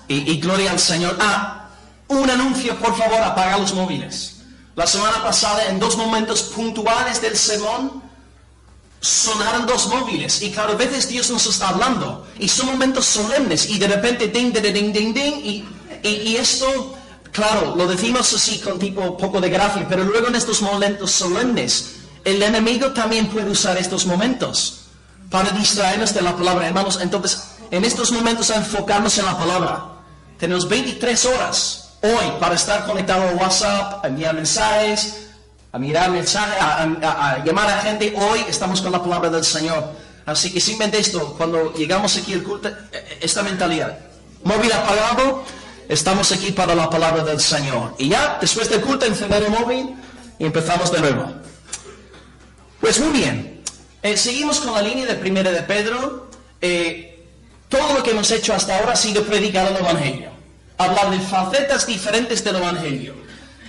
Y gloria al Señor. Un anuncio, por favor, apaga los móviles. La semana pasada, en 2 momentos puntuales del sermón, sonaron 2 móviles. Y claro, a veces Dios nos está hablando. Y son momentos solemnes. Y de repente, ding, ding, ding, ding, ding. Y esto, claro, lo decimos así con tipo poco de gracia. Pero luego en estos momentos solemnes, el enemigo también puede usar estos momentos para distraernos de la palabra, hermanos. Entonces, en estos momentos, enfocarnos en la palabra. Tenemos 23 horas hoy para estar conectado a WhatsApp, a enviar mensajes, a mirar mensajes, a llamar a gente. Hoy estamos con la palabra del Señor. Así que simplemente esto, cuando llegamos aquí al culto, esta mentalidad. Móvil apagado, estamos aquí para la palabra del Señor. Y ya, después del culto, encender el móvil y empezamos de nuevo. Pues muy bien. Seguimos con la línea de 1 de Pedro. Todo lo que hemos hecho hasta ahora ha sido predicar el Evangelio. Hablar de facetas diferentes del Evangelio.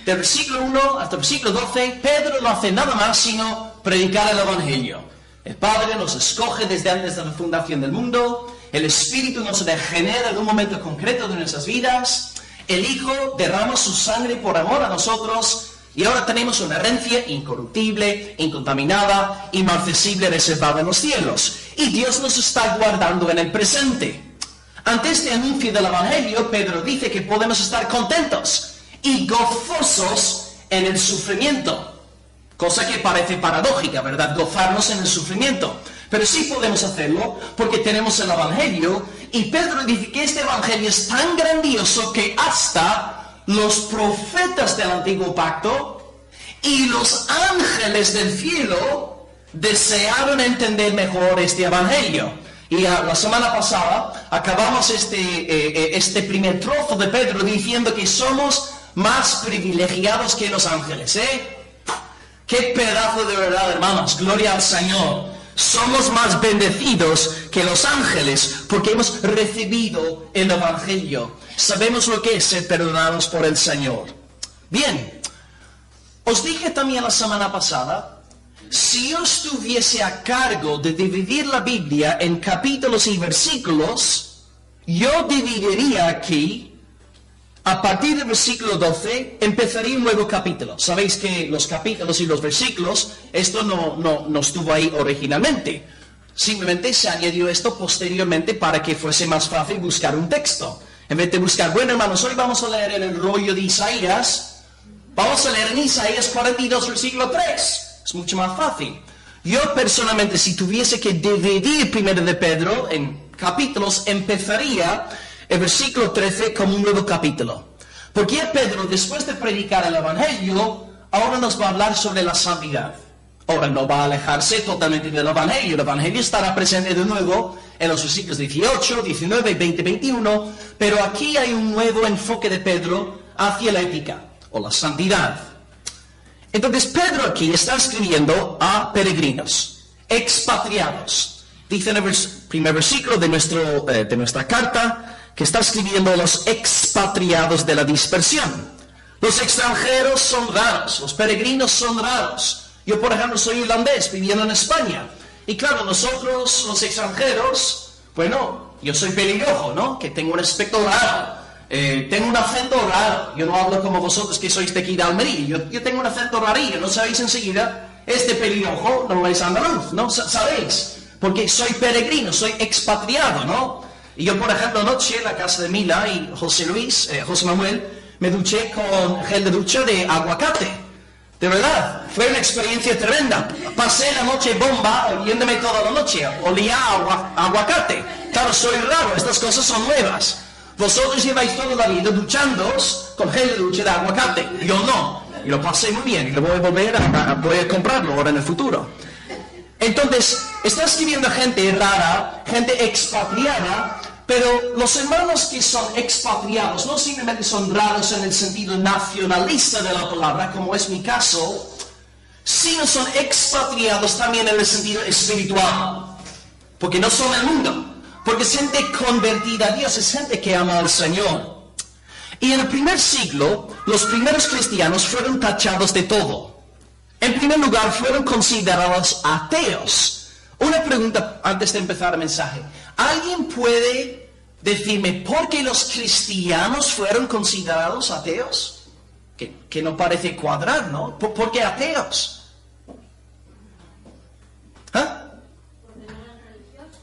Del versículo 1 hasta el versículo 12, Pedro no hace nada más sino predicar el Evangelio. El Padre nos escoge desde antes de la fundación del mundo. El Espíritu nos regenera en un momento concreto de nuestras vidas. El Hijo derrama su sangre por amor a nosotros. Y ahora tenemos una herencia incorruptible, incontaminada, inmarcesible, reservada en los cielos. Y Dios nos está guardando en el presente. Ante este anuncio del Evangelio, Pedro dice que podemos estar contentos y gozosos en el sufrimiento. Cosa que parece paradójica, ¿verdad? Gozarnos en el sufrimiento. Pero sí podemos hacerlo porque tenemos el Evangelio. Y Pedro dice que este Evangelio es tan grandioso que hasta los profetas del Antiguo Pacto y los ángeles del cielo desearon entender mejor este Evangelio. Y la semana pasada acabamos este primer trozo de Pedro diciendo que somos más privilegiados que los ángeles. ¡Qué pedazo de verdad, hermanos! ¡Gloria al Señor! Somos más bendecidos que los ángeles porque hemos recibido el Evangelio. Sabemos lo que es ser perdonados por el Señor. Bien, os dije también la semana pasada, si yo estuviese a cargo de dividir la Biblia en capítulos y versículos, yo dividiría aquí, a partir del versículo 12, empezaría un nuevo capítulo. Sabéis que los capítulos y los versículos, esto no estuvo ahí originalmente. Simplemente se añadió esto posteriormente para que fuese más fácil buscar un texto. En vez de buscar, bueno hermanos, hoy vamos a leer en el rollo de Isaías, vamos a leer en Isaías 42, versículo 3. Es mucho más fácil. Yo personalmente, si tuviese que dividir 1 de Pedro en capítulos, empezaría el versículo 13 como un nuevo capítulo. Porque Pedro, después de predicar el Evangelio, ahora nos va a hablar sobre la santidad. Ahora no va a alejarse totalmente del Evangelio. El Evangelio estará presente de nuevo en los versículos 18, 19, 20, 21. Pero aquí hay un nuevo enfoque de Pedro hacia la ética o la santidad. Entonces Pedro aquí está escribiendo a peregrinos, expatriados. Dice en el primer versículo de nuestra carta que está escribiendo a los expatriados de la dispersión. Los extranjeros son raros, los peregrinos son raros. Yo, por ejemplo, soy irlandés viviendo en España. Y claro, nosotros, los extranjeros, bueno, yo soy pelirrojo, ¿no? Que tengo un aspecto raro. Tengo un acento raro. Yo no hablo como vosotros que sois de aquí de Almería. Yo tengo un acento rarillo. No sabéis enseguida, este pelirrojo no es andaluz, ¿no? ¿Sabéis? Porque soy peregrino, soy expatriado, ¿no? Y yo, por ejemplo, anoche en la casa de Mila y José Manuel, me duché con gel de ducha de aguacate. De verdad, fue una experiencia tremenda. Pasé la noche bomba, oliéndome toda la noche. Olía a aguacate. Claro, soy raro, estas cosas son nuevas. Vosotros lleváis toda la vida duchándoos con gel de ducha de aguacate. Yo no. Y lo pasé muy bien. Y lo voy a volver voy a comprarlo ahora en el futuro. Entonces, está escribiendo gente rara, gente expatriada, pero los hermanos que son expatriados no simplemente son raros en el sentido nacionalista de la palabra, como es mi caso, sino son expatriados también en el sentido espiritual, porque no son el mundo. Porque es gente convertida a Dios, es gente que ama al Señor. Y en el primer siglo, los primeros cristianos fueron tachados de todo. En primer lugar, fueron considerados ateos. Una pregunta antes de empezar el mensaje. ¿Alguien puede decirme por qué los cristianos fueron considerados ateos? Que no parece cuadrar, ¿no? ¿Por qué ateos? ¿Ah? Porque no eran religiosos,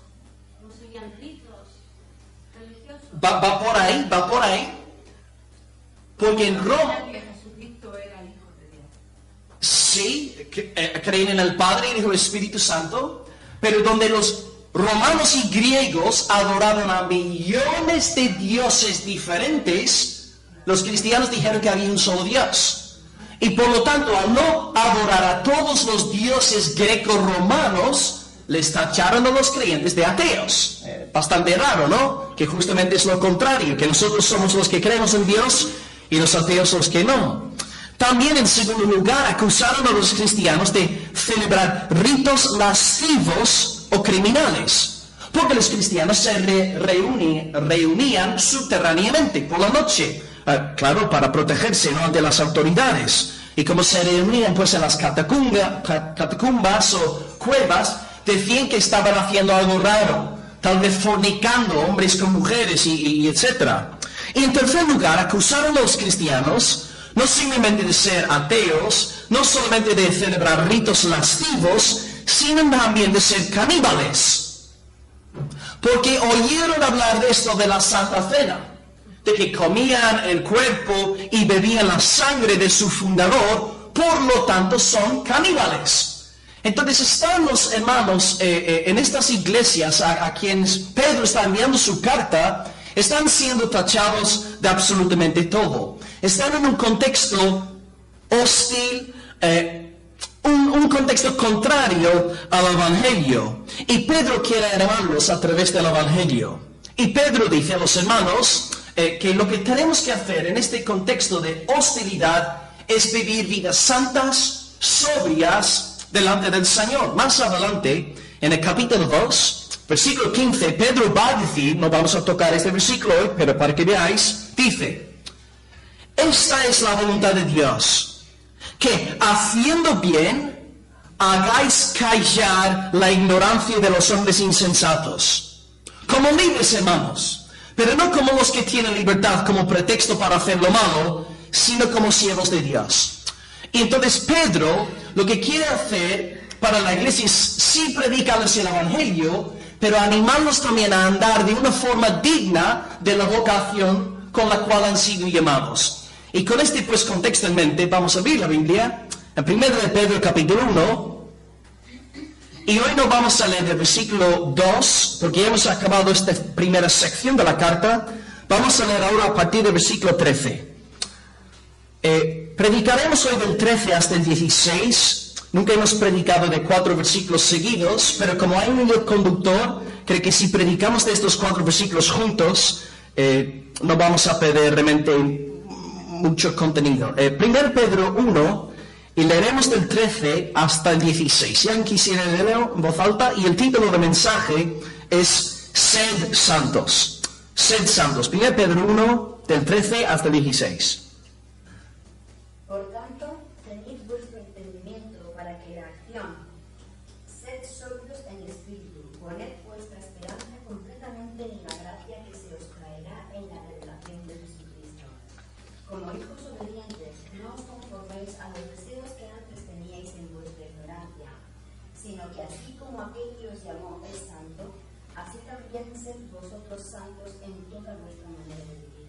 no seguían ritos religiosos. Va por ahí. Porque en Roma, Que Jesucristo era el Hijo de Dios. sí, creen en el Padre y en el Espíritu Santo, pero donde los romanos y griegos adoraban a millones de dioses diferentes, los cristianos dijeron que había un solo Dios. Y por lo tanto, al no adorar a todos los dioses greco-romanos, les tacharon a los creyentes de ateos. Bastante raro, ¿no? Que justamente es lo contrario, que nosotros somos los que creemos en Dios y los ateos los que no. También, en segundo lugar, acusaron a los cristianos de celebrar ritos lascivos o criminales, porque los cristianos se reunían subterráneamente por la noche, claro, para protegerse, ¿no?, ante las autoridades. Y como se reunían pues en las catacumbas o cuevas, decían que estaban haciendo algo raro, tal vez fornicando hombres con mujeres y etc. Y en tercer lugar, acusaron a los cristianos no simplemente de ser ateos, no solamente de celebrar ritos lascivos, sino también de ser caníbales. Porque oyeron hablar de esto de la Santa Cena, de que comían el cuerpo y bebían la sangre de su fundador, por lo tanto son caníbales. Entonces están los hermanos en estas iglesias a quienes Pedro está enviando su carta, están siendo tachados de absolutamente todo. Están en un contexto hostil, un contexto contrario al Evangelio. Y Pedro quiere animarlos a través del Evangelio. Y Pedro dice a los hermanos que lo que tenemos que hacer en este contexto de hostilidad es vivir vidas santas, sobrias, delante del Señor. Más adelante, en el capítulo 2, versículo 15, Pedro va a decir, no vamos a tocar este versículo hoy, pero para que veáis, dice: esta es la voluntad de Dios, que haciendo bien, hagáis callar la ignorancia de los hombres insensatos, como libres hermanos, pero no como los que tienen libertad como pretexto para hacer lo malo, sino como siervos de Dios. Y entonces Pedro lo que quiere hacer para la iglesia es sí predicarles el Evangelio, pero animarlos también a andar de una forma digna de la vocación con la cual han sido llamados. Y con este pues contexto en mente, vamos a abrir la Biblia en 1 de Pedro capítulo 1. Y hoy no vamos a leer el versículo 2, porque ya hemos acabado esta primera sección de la carta. Vamos a leer ahora a partir del versículo 13. Predicaremos hoy del 13 hasta el 16. Nunca hemos predicado de 4 versículos seguidos, pero como hay un hilo conductor, creo que si predicamos de estos 4 versículos juntos, no vamos a perder realmente mucho contenido. 1 Pedro 1, y leeremos del 13 hasta el 16. Si alguien quisiera leerlo en voz alta, y el título del mensaje es Sed Santos. Sed Santos. 1 Pedro 1, del 13 hasta el 16. Por tanto, tenid vuestro entendimiento para que la acción, sed sobrios en espíritu, poned vuestra esperanza completamente en la gracia que se os traerá en la revelación de Jesucristo. Como hijos obedientes, no os conforméis a los deseos que antes teníais en vuestra ignorancia, sino que así como aquel que os llamó es santo, así también sed vosotros santos en toda vuestra manera de vivir.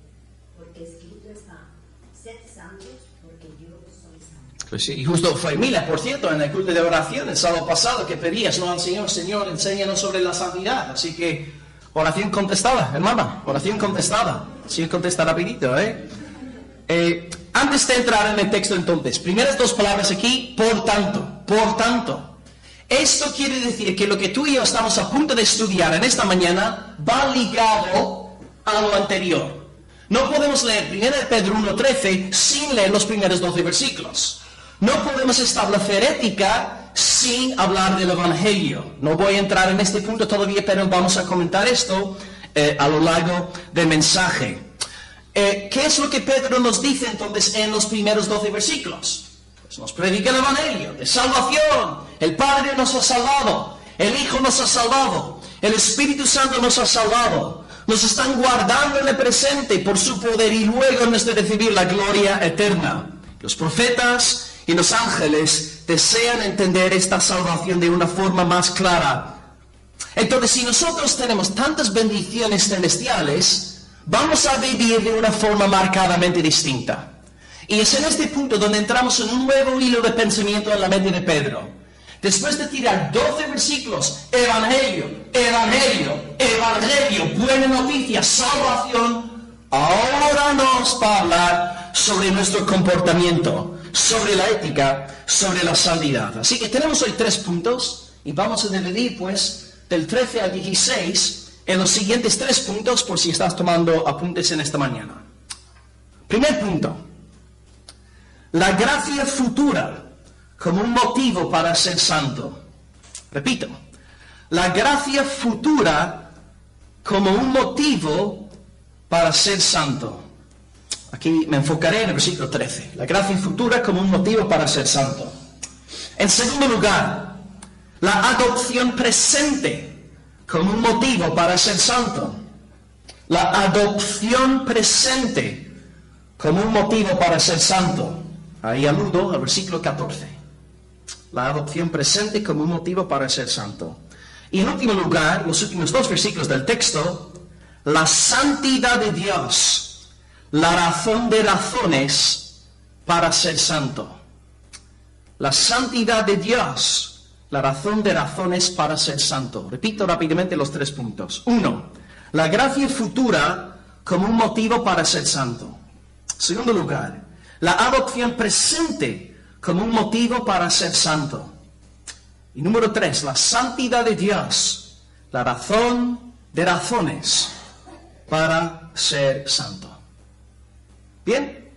Porque escrito está: sed santos, porque yo soy santo. Pues sí, y justo fue Mila, por cierto, en el culto de oración el sábado pasado, que pedías, ¿no?, al Señor: Señor, enséñanos sobre la santidad. Así que, oración contestada, hermana, oración contestada. Sí, contesta rapidito, antes de entrar en el texto entonces, primeras 2 palabras aquí: por tanto, por tanto. Esto quiere decir que lo que tú y yo estamos a punto de estudiar en esta mañana va ligado a lo anterior. No podemos leer 1 Pedro 1:13 sin leer los primeros 12 versículos. No podemos establecer ética sin hablar del Evangelio. No voy a entrar en este punto todavía, pero vamos a comentar esto a lo largo del mensaje. ¿Qué es lo que Pedro nos dice entonces en los primeros 12 versículos? Pues nos predica el Evangelio de salvación. El Padre nos ha salvado, el Hijo nos ha salvado, el Espíritu Santo nos ha salvado. Nos están guardando en el presente por su poder y luego hemos de recibir la gloria eterna. Los profetas y los ángeles desean entender esta salvación de una forma más clara. Entonces, si nosotros tenemos tantas bendiciones celestiales, vamos a vivir de una forma marcadamente distinta. Y es en este punto donde entramos en un nuevo hilo de pensamiento en la mente de Pedro. Después de tirar 12 versículos, Evangelio, Evangelio, Evangelio, buena noticia, salvación, ahora nos va a hablar sobre nuestro comportamiento, sobre la ética, sobre la santidad. Así que tenemos hoy 3 puntos y vamos a dividir pues del 13 al 16 en los siguientes 3 puntos por si estás tomando apuntes en esta mañana. Primer punto, la gracia futura como un motivo para ser santo. Repito, la gracia futura como un motivo para ser santo. Aquí me enfocaré en el versículo 13. La gracia futura como un motivo para ser santo. En segundo lugar, la adopción presente como un motivo para ser santo. La adopción presente como un motivo para ser santo. Ahí aludo al versículo 14. La adopción presente como un motivo para ser santo. Y en último lugar, los últimos 2 versículos del texto, la santidad de Dios, la razón de razones para ser santo. La santidad de Dios, la razón de razones para ser santo. Repito rápidamente los 3 puntos. 1. La gracia futura como un motivo para ser santo. Segundo lugar, la adopción presente como un motivo para ser santo. Y número 3, la santidad de Dios, la razón de razones para ser santo. ¿Bien?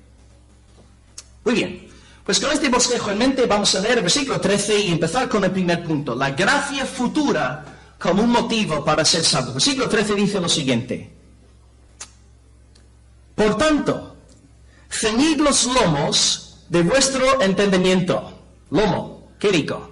Muy bien. Pues con este bosquejo en mente vamos a leer el versículo 13 y empezar con el primer punto. La gracia futura como un motivo para ser santo. El versículo 13 dice lo siguiente. Por tanto, ceñid los lomos de vuestro entendimiento. Lomo, qué rico.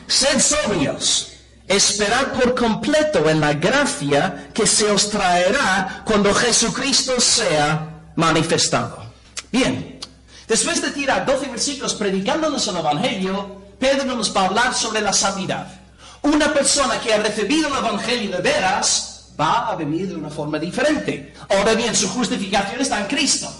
Sed sobrios, esperad por completo en la gracia que se os traerá cuando Jesucristo sea manifestado. Bien, después de tirar 12 versículos predicándonos el Evangelio, Pedro nos va a hablar sobre la santidad. Una persona que ha recibido el Evangelio de veras va a vivir de una forma diferente. Ahora bien, su justificación está en Cristo.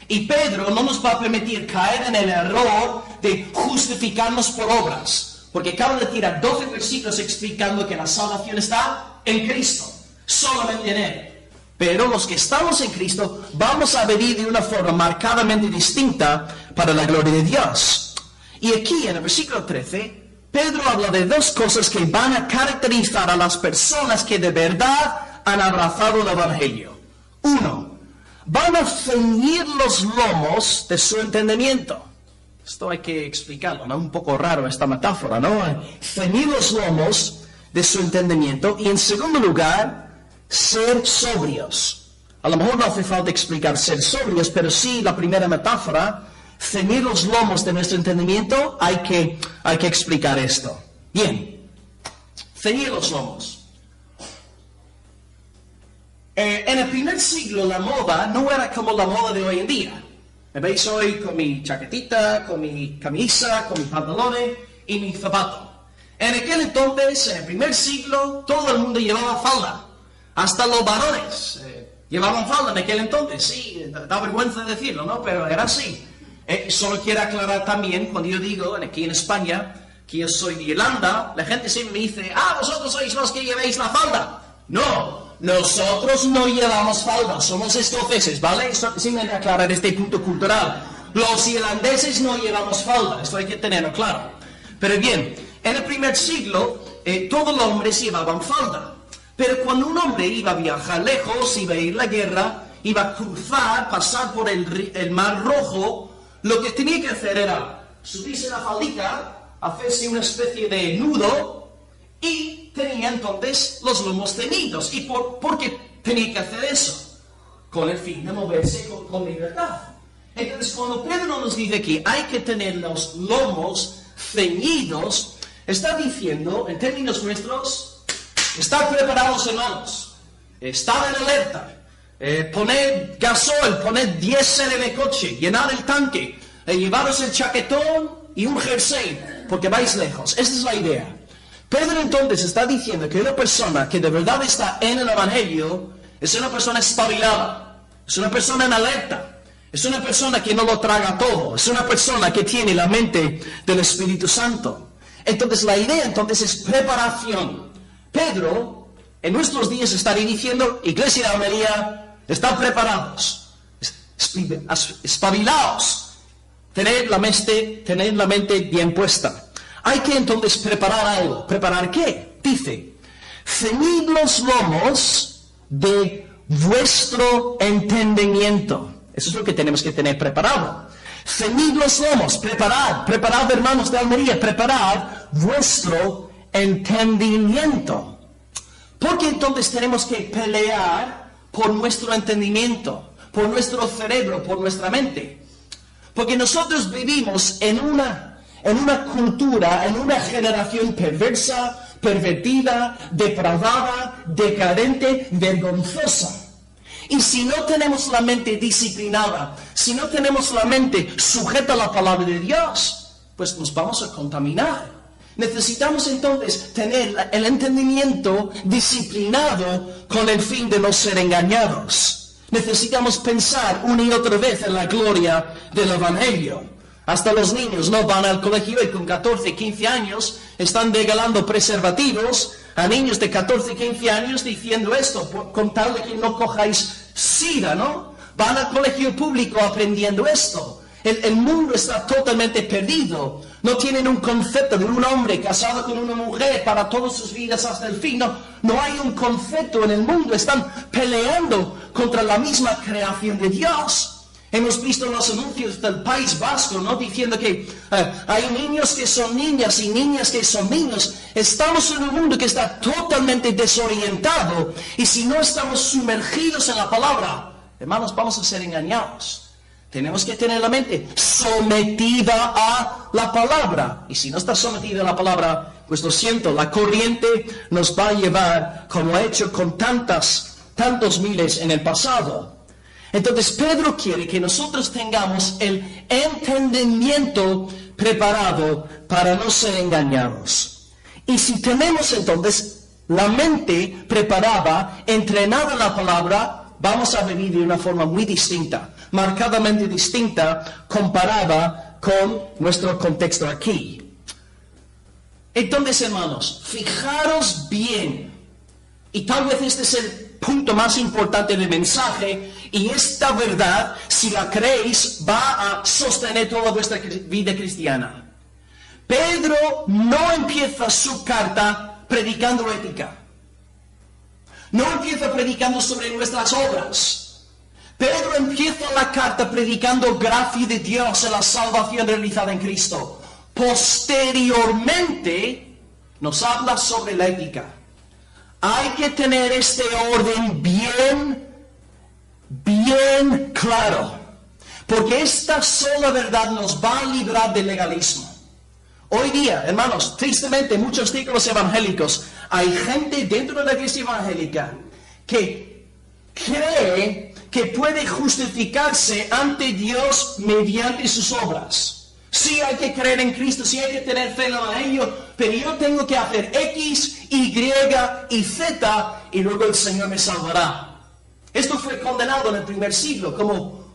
Y Pedro no nos va a permitir caer en el error de justificarnos por obras. Porque acaba de tirar 12 versículos explicando que la salvación está en Cristo. Solamente en Él. Pero los que estamos en Cristo vamos a vivir de una forma marcadamente distinta para la gloria de Dios. Y aquí en el versículo 13, Pedro habla de 2 cosas que van a caracterizar a las personas que de verdad han abrazado el Evangelio. 1. Van a ceñir los lomos de su entendimiento. Esto hay que explicarlo, ¿no? Un poco raro esta metáfora, ¿no? Ceñir los lomos de su entendimiento. Y en segundo lugar, ser sobrios. A lo mejor no hace falta explicar ser sobrios, pero sí la primera metáfora, ceñir los lomos de nuestro entendimiento, hay que explicar esto. Bien, ceñir los lomos. En el primer siglo la moda no era como la moda de hoy en día. Me veis hoy con mi chaquetita, con mi camisa, con mis pantalones y mi zapato. En aquel entonces, en el primer siglo, todo el mundo llevaba falda. Hasta los varones llevaban falda en aquel entonces. Sí, da vergüenza decirlo, ¿no? Pero era así. Solo quiero aclarar también, cuando yo digo aquí en España que yo soy de Irlanda, la gente siempre me dice, vosotros sois los que lleváis la falda. No. Nosotros no llevamos falda, somos escoceses, ¿vale? Simplemente aclarar este punto cultural. Los irlandeses no llevamos falda, esto hay que tenerlo claro. Pero bien, en el primer siglo, todos los hombres llevaban falda. Pero cuando un hombre iba a viajar lejos, iba a ir a la guerra, iba a cruzar, pasar por el Mar Rojo, lo que tenía que hacer era subirse la faldita, hacerse una especie de nudo, y tenía entonces los lomos ceñidos. ¿Y por qué tenía que hacer eso? Con el fin de moverse con libertad. Entonces, cuando Pedro nos dice que hay que tener los lomos ceñidos, está diciendo, en términos nuestros, estar preparados, hermanos. estar en alerta, poner gasoil, poner diésel en el coche, llenar el tanque, llevaros el chaquetón y un jersey, porque vais lejos. Esa es la idea. Pedro entonces está diciendo que una persona que de verdad está en el Evangelio es una persona espabilada, es una persona en alerta, es una persona que no lo traga todo, es una persona que tiene la mente del Espíritu Santo. Entonces la idea entonces es preparación. Pedro en nuestros días estaría diciendo: Iglesia de Almería, estad preparados, espabilados, tener la mente bien puesta. Hay que entonces preparar algo. ¿Preparar qué? Dice: ceñid los lomos de vuestro entendimiento. Eso es lo que tenemos que tener preparado. Ceñid los lomos, preparad, hermanos de Almería, preparad vuestro entendimiento. Porque entonces tenemos que pelear por nuestro entendimiento, por nuestro cerebro, por nuestra mente. Porque nosotros vivimos en una cultura, en una generación perversa, pervertida, depravada, decadente, vergonzosa. Y si no tenemos la mente disciplinada, si no tenemos la mente sujeta a la palabra de Dios, pues nos vamos a contaminar. Necesitamos entonces tener el entendimiento disciplinado con el fin de no ser engañados. Necesitamos pensar una y otra vez en la gloria del Evangelio. Hasta los niños no van al colegio y con 14, 15 años están regalando preservativos a niños de 14, 15 años diciendo esto, con tal de que no cojáis SIDA, ¿no? Van al colegio público aprendiendo esto. El mundo está totalmente perdido. No tienen un concepto de un hombre casado con una mujer para todas sus vidas hasta el fin. No hay un concepto en el mundo. Están peleando contra la misma creación de Dios. Hemos visto los anuncios del País Vasco, ¿no? Diciendo que hay niños que son niñas y niñas que son niños. Estamos en un mundo que está totalmente desorientado. Y si no estamos sumergidos en la palabra, hermanos, vamos a ser engañados. Tenemos que tener la mente sometida a la palabra. Y si no está sometida a la palabra, pues lo siento, la corriente nos va a llevar, como ha hecho con tantos miles en el pasado. Entonces Pedro quiere que nosotros tengamos el entendimiento preparado para no ser engañados. Y si tenemos entonces la mente preparada, entrenada en la palabra, vamos a vivir de una forma muy distinta, marcadamente distinta comparada con nuestro contexto aquí. Entonces, hermanos, fijaros bien, y tal vez este es el punto más importante del mensaje, y esta verdad, si la creéis, va a sostener toda vuestra vida cristiana. Pedro no empieza su carta predicando ética. No empieza predicando sobre nuestras obras. Pedro empieza la carta predicando gracia de Dios en la salvación realizada en Cristo. Posteriormente nos habla sobre la ética. Hay que tener este orden bien claro, porque esta sola verdad nos va a librar del legalismo. Hoy día, hermanos, tristemente, en muchos círculos evangélicos, hay gente dentro de la iglesia evangélica que cree que puede justificarse ante Dios mediante sus obras. Sí hay que creer en Cristo, sí hay que tener fe en el Evangelio, pero yo tengo que hacer X, Y y Z y luego el Señor me salvará. Esto fue condenado en el primer siglo como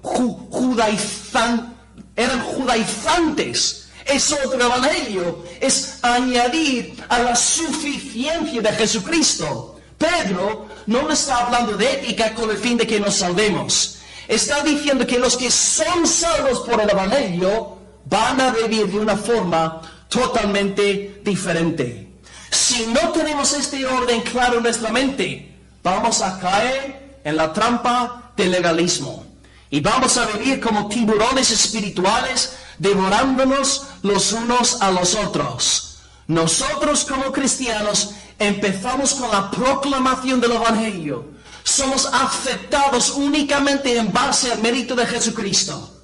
eran judaizantes. Es otro evangelio, es añadir a la suficiencia de Jesucristo. Pedro no le está hablando de ética con el fin de que nos salvemos. Está diciendo que los que son salvos por el evangelio van a vivir de una forma totalmente diferente. Si no tenemos este orden claro en nuestra mente, vamos a caer en la trampa del legalismo. Y vamos a vivir como tiburones espirituales, devorándonos los unos a los otros. Nosotros como cristianos empezamos con la proclamación del Evangelio. Somos aceptados únicamente en base al mérito de Jesucristo.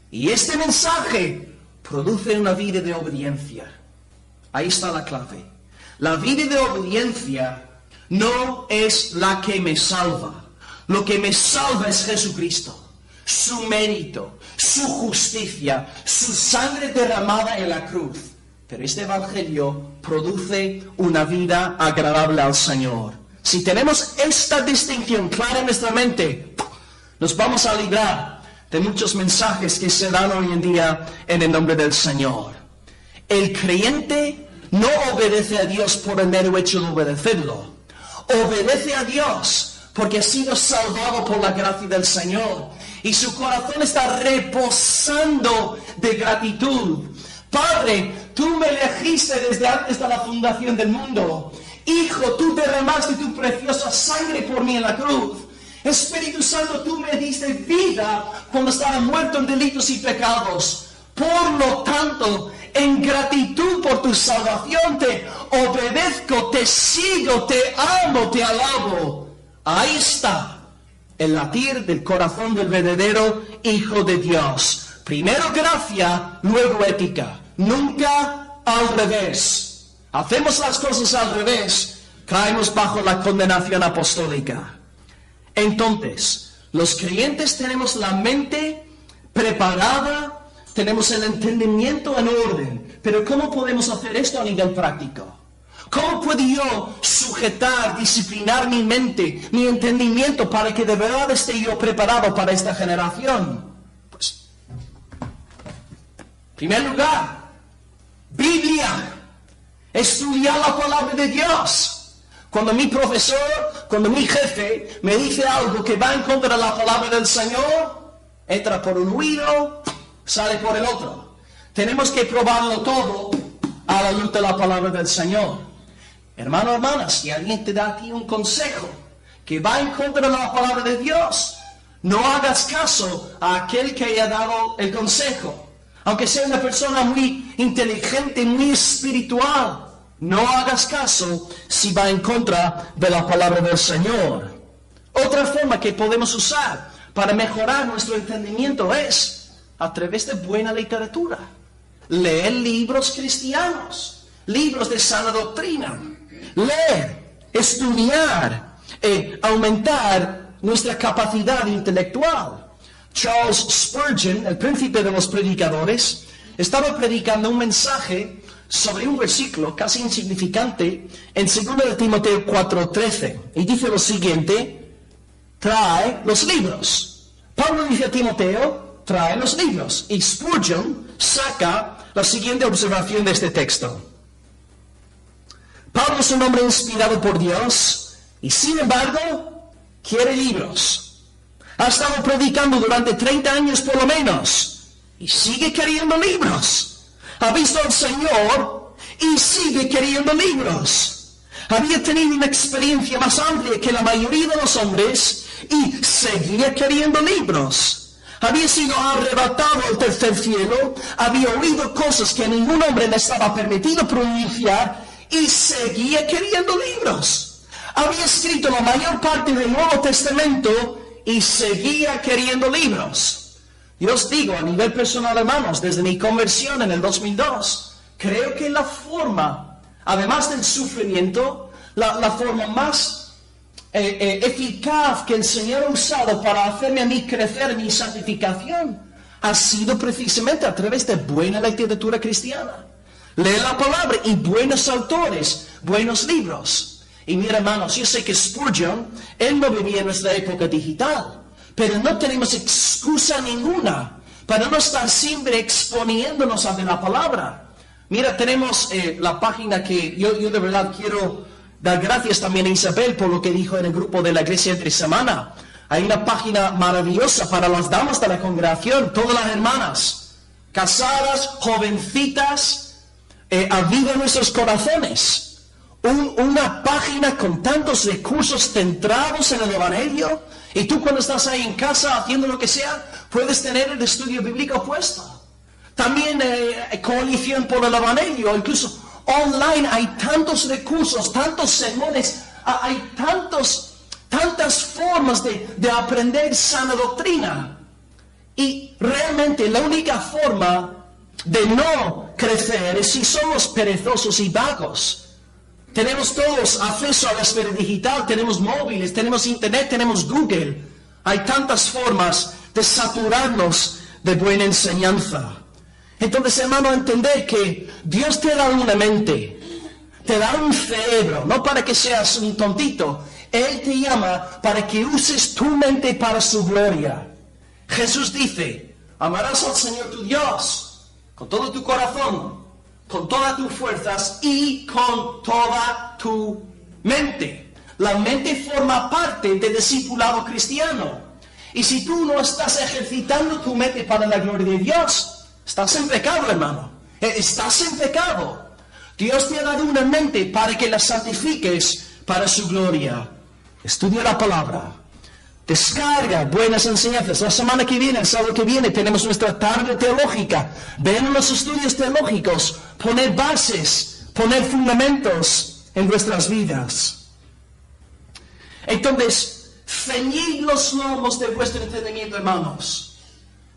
Y este mensaje produce una vida de obediencia. Ahí está la clave. La vida de obediencia no es la que me salva. Lo que me salva es Jesucristo. Su mérito, su justicia, su sangre derramada en la cruz. Pero este evangelio produce una vida agradable al Señor. Si tenemos esta distinción clara en nuestra mente, nos vamos a librar de muchos mensajes que se dan hoy en día en el nombre del Señor. El creyente no obedece a Dios por el mero hecho de obedecerlo. Obedece a Dios porque ha sido salvado por la gracia del Señor. Y su corazón está reposando de gratitud. Padre, tú me elegiste desde antes de la fundación del mundo. Hijo, tú derramaste tu preciosa sangre por mí en la cruz. Espíritu Santo, tú me diste vida cuando estaba muerto en delitos y pecados. Por lo tanto, en gratitud por tu salvación, te obedezco, te sigo, te amo, te alabo. Ahí está el latir del corazón del verdadero Hijo de Dios. Primero gracia, luego ética. Nunca al revés. Hacemos las cosas al revés, caemos bajo la condenación apostólica. Entonces, los creyentes tenemos la mente preparada, tenemos el entendimiento en orden. Pero ¿cómo podemos hacer esto a nivel práctico? ¿Cómo puedo yo sujetar, disciplinar mi mente, mi entendimiento para que de verdad esté yo preparado para esta generación? Pues, en primer lugar, Biblia. Estudiar la palabra de Dios. Cuando mi profesor, cuando mi jefe me dice algo que va en contra de la palabra del Señor, entra por un oído, sale por el otro. Tenemos que probarlo todo a la luz de la palabra del Señor. Hermano, hermana, si alguien te da a ti un consejo que va en contra de la palabra de Dios, no hagas caso a aquel que haya dado el consejo. Aunque sea una persona muy inteligente, muy espiritual, no hagas caso si va en contra de la palabra del Señor. Otra forma que podemos usar para mejorar nuestro entendimiento es a través de buena literatura. Leer libros cristianos, libros de sana doctrina. Leer, estudiar, aumentar nuestra capacidad intelectual. Charles Spurgeon, el príncipe de los predicadores, estaba predicando un mensaje sobre un versículo casi insignificante en 2 de Timoteo 4:13. Y dice lo siguiente: trae los libros. Pablo dice a Timoteo, trae los libros. Y Spurgeon saca la siguiente observación de este texto. Pablo es un hombre inspirado por Dios y sin embargo quiere libros. Ha estado predicando durante 30 años por lo menos y sigue queriendo libros. Ha visto al Señor y sigue queriendo libros. Había tenido una experiencia más amplia que la mayoría de los hombres y seguía queriendo libros. Había sido arrebatado al tercer cielo, había oído cosas que a ningún hombre le estaba permitido pronunciar y seguía queriendo libros. Había escrito la mayor parte del Nuevo Testamento y seguía queriendo libros. Yo os digo, a nivel personal, hermanos, desde mi conversión en el 2002, creo que la forma, además del sufrimiento, la forma más eficaz que el Señor ha usado para hacerme a mí crecer en mi santificación, ha sido precisamente a través de buena literatura cristiana. Leer la palabra y buenos autores, buenos libros. Y mira, hermanos, yo sé que Spurgeon, él no vivía en nuestra época digital, pero no tenemos excusa ninguna para no estar siempre exponiéndonos ante la palabra. Mira, tenemos la página que yo de verdad quiero dar gracias también a Isabel por lo que dijo en el grupo de la iglesia entre semana. Hay una página maravillosa para las damas de la congregación, todas las hermanas, casadas, jovencitas, aviva nuestros corazones. Una página con tantos recursos centrados en el Evangelio, y tú cuando estás ahí en casa haciendo lo que sea, puedes tener el estudio bíblico puesto. También coalición por el Evangelio, incluso online hay tantos recursos, tantos sermones, hay tantas formas de aprender sana doctrina. Y realmente la única forma de no crecer es si somos perezosos y vagos. Tenemos todos acceso a la esfera digital, tenemos móviles, tenemos internet, tenemos Google. Hay tantas formas de saturarnos de buena enseñanza. Entonces, hermano, entender que Dios te da una mente, te da un cerebro, no para que seas un tontito. Él te llama para que uses tu mente para su gloria. Jesús dice, amarás al Señor tu Dios con todo tu corazón, con todas tus fuerzas y con toda tu mente. La mente forma parte del discipulado cristiano. Y si tú no estás ejercitando tu mente para la gloria de Dios, estás en pecado, hermano. Estás en pecado. Dios te ha dado una mente para que la santifiques para su gloria. Estudia la palabra. Descarga buenas enseñanzas. La semana que viene, el sábado que viene, tenemos nuestra tarde teológica. Ven los estudios teológicos. Poner bases, poner fundamentos en nuestras vidas. Entonces, ceñid los lomos de vuestro entendimiento, hermanos.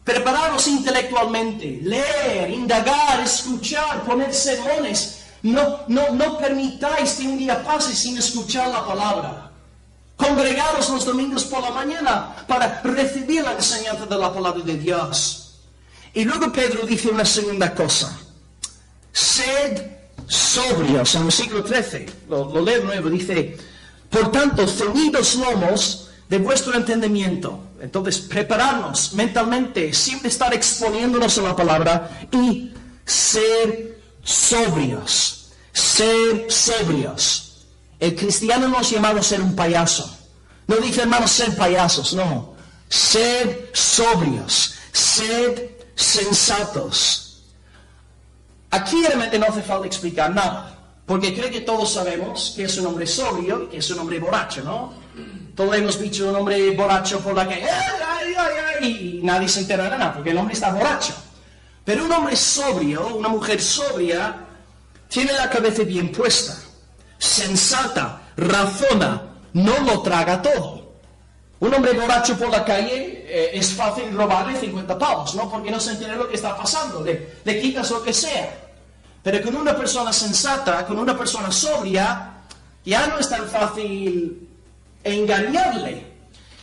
Prepararos intelectualmente. Leer, indagar, escuchar, poner sermones. No permitáis que un día pase sin escuchar la palabra. Congregaros los domingos por la mañana para recibir la enseñanza de la palabra de Dios. Y luego Pedro dice una segunda cosa. Sed sobrios. En el siglo XIII, lo leo nuevo, dice, por tanto, ceñid los lomos de vuestro entendimiento. Entonces, prepararnos mentalmente, siempre estar exponiéndonos a la palabra y ser sobrios. Ser sobrios. El cristiano no es llamado a ser un payaso. No dice, hermanos, ser payasos, no. Sed sobrios, sed sensatos. Aquí realmente no hace falta explicar nada, porque creo que todos sabemos que es un hombre sobrio y que es un hombre borracho, ¿no? Todos hemos visto un hombre borracho por la calle, y nadie se entera de nada, porque el hombre está borracho. Pero un hombre sobrio, una mujer sobria, tiene la cabeza bien puesta. Sensata, razona, no lo traga todo. Un hombre borracho por la calle es fácil robarle 50 pavos, ¿no? Porque no se entera lo que está pasando, le quitas lo que sea. Pero con una persona sensata, con una persona sobria, ya no es tan fácil engañarle.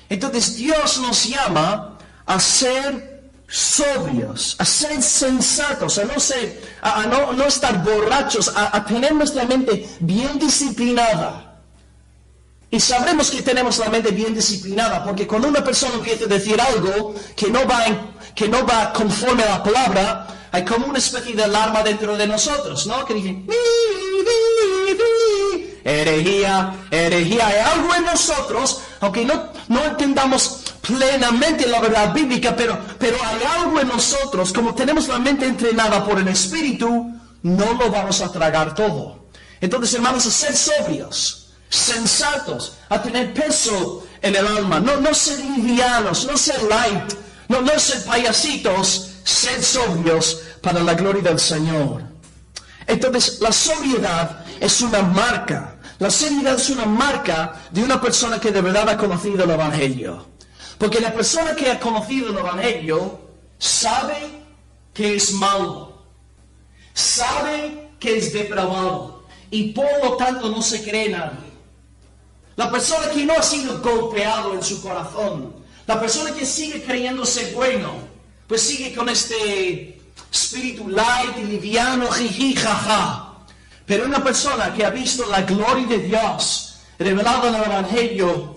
Entonces Dios nos llama a ser sobrios, a ser sensatos, a no estar borrachos, a tener nuestra mente bien disciplinada. Y sabremos que tenemos la mente bien disciplinada, porque cuando una persona empieza a decir algo que no va conforme a la palabra, hay como una especie de alarma dentro de nosotros, ¿no? Que dicen, herejía, herejía. Hay algo en nosotros, aunque no entendamos plenamente la verdad bíblica, pero hay algo en nosotros, como tenemos la mente entrenada por el Espíritu, no lo vamos a tragar todo. Entonces, hermanos, a ser sobrios, sensatos, a tener peso en el alma, no ser livianos, no ser light, no ser payasitos, ser sobrios para la gloria del Señor. Entonces, la sobriedad es una marca. La seriedad es una marca de una persona que de verdad ha conocido el Evangelio. Porque la persona que ha conocido el Evangelio sabe que es malo, sabe que es depravado y por lo tanto no se cree nadie. La persona que no ha sido golpeado en su corazón, la persona que sigue creyéndose bueno, pues sigue con este espíritu light y liviano, jiji, jaja. Pero una persona que ha visto la gloria de Dios revelada en el Evangelio,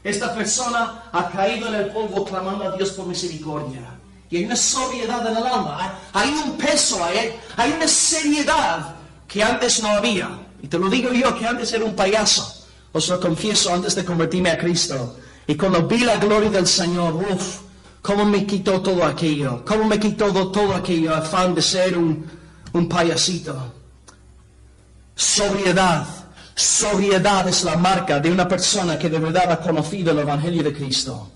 esta persona ha caído en el polvo clamando a Dios por misericordia. Y hay una sobriedad en el alma, hay un peso, hay una seriedad que antes no había. Y te lo digo yo, que antes era un payaso. Os lo confieso antes de convertirme a Cristo. Y cuando vi la gloria del Señor, cómo me quitó todo aquello. Cómo me quitó todo aquello afán de ser un payasito. Sobriedad. Sobriedad es la marca de una persona que de verdad ha conocido el Evangelio de Cristo.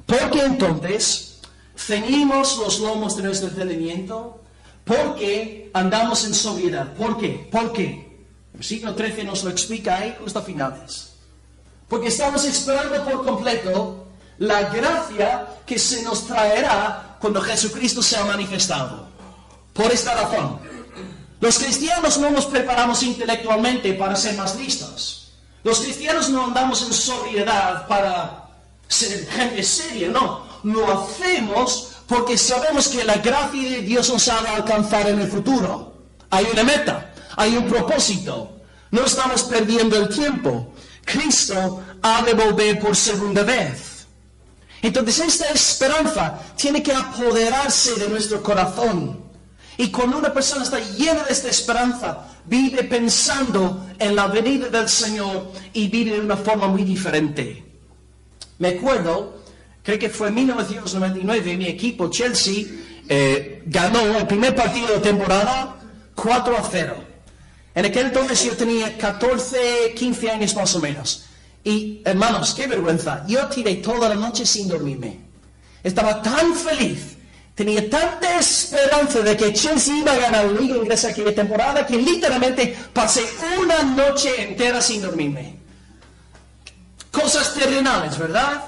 Porque entonces ceñimos los lomos de nuestro entendimiento, porque andamos en sobriedad. ¿Por qué? ¿Por qué? El versículo 13 nos lo explica ahí justo a finales. Porque estamos esperando por completo la gracia que se nos traerá cuando Jesucristo sea manifestado. Por esta razón, Los cristianos no nos preparamos intelectualmente para ser más listos. Los cristianos no andamos en sobriedad para ser gente seria, no. Lo hacemos porque sabemos que la gracia de Dios nos ha de alcanzar en el futuro. Hay una meta, hay un propósito. No estamos perdiendo el tiempo. Cristo ha de volver por segunda vez. Entonces esta esperanza tiene que apoderarse de nuestro corazón. Y cuando una persona está llena de esta esperanza, vive pensando en la venida del Señor y vive de una forma muy diferente. Me acuerdo, creo que fue en 1999, mi equipo Chelsea ganó el primer partido de temporada 4-0. En aquel entonces yo tenía 14, 15 años más o menos. Y hermanos, qué vergüenza, yo tiré toda la noche sin dormirme. Estaba tan feliz, tenía tanta esperanza de que Chelsea iba a ganar la Liga Inglesa aquella temporada que literalmente pasé una noche entera sin dormirme. Cosas terrenales, ¿verdad?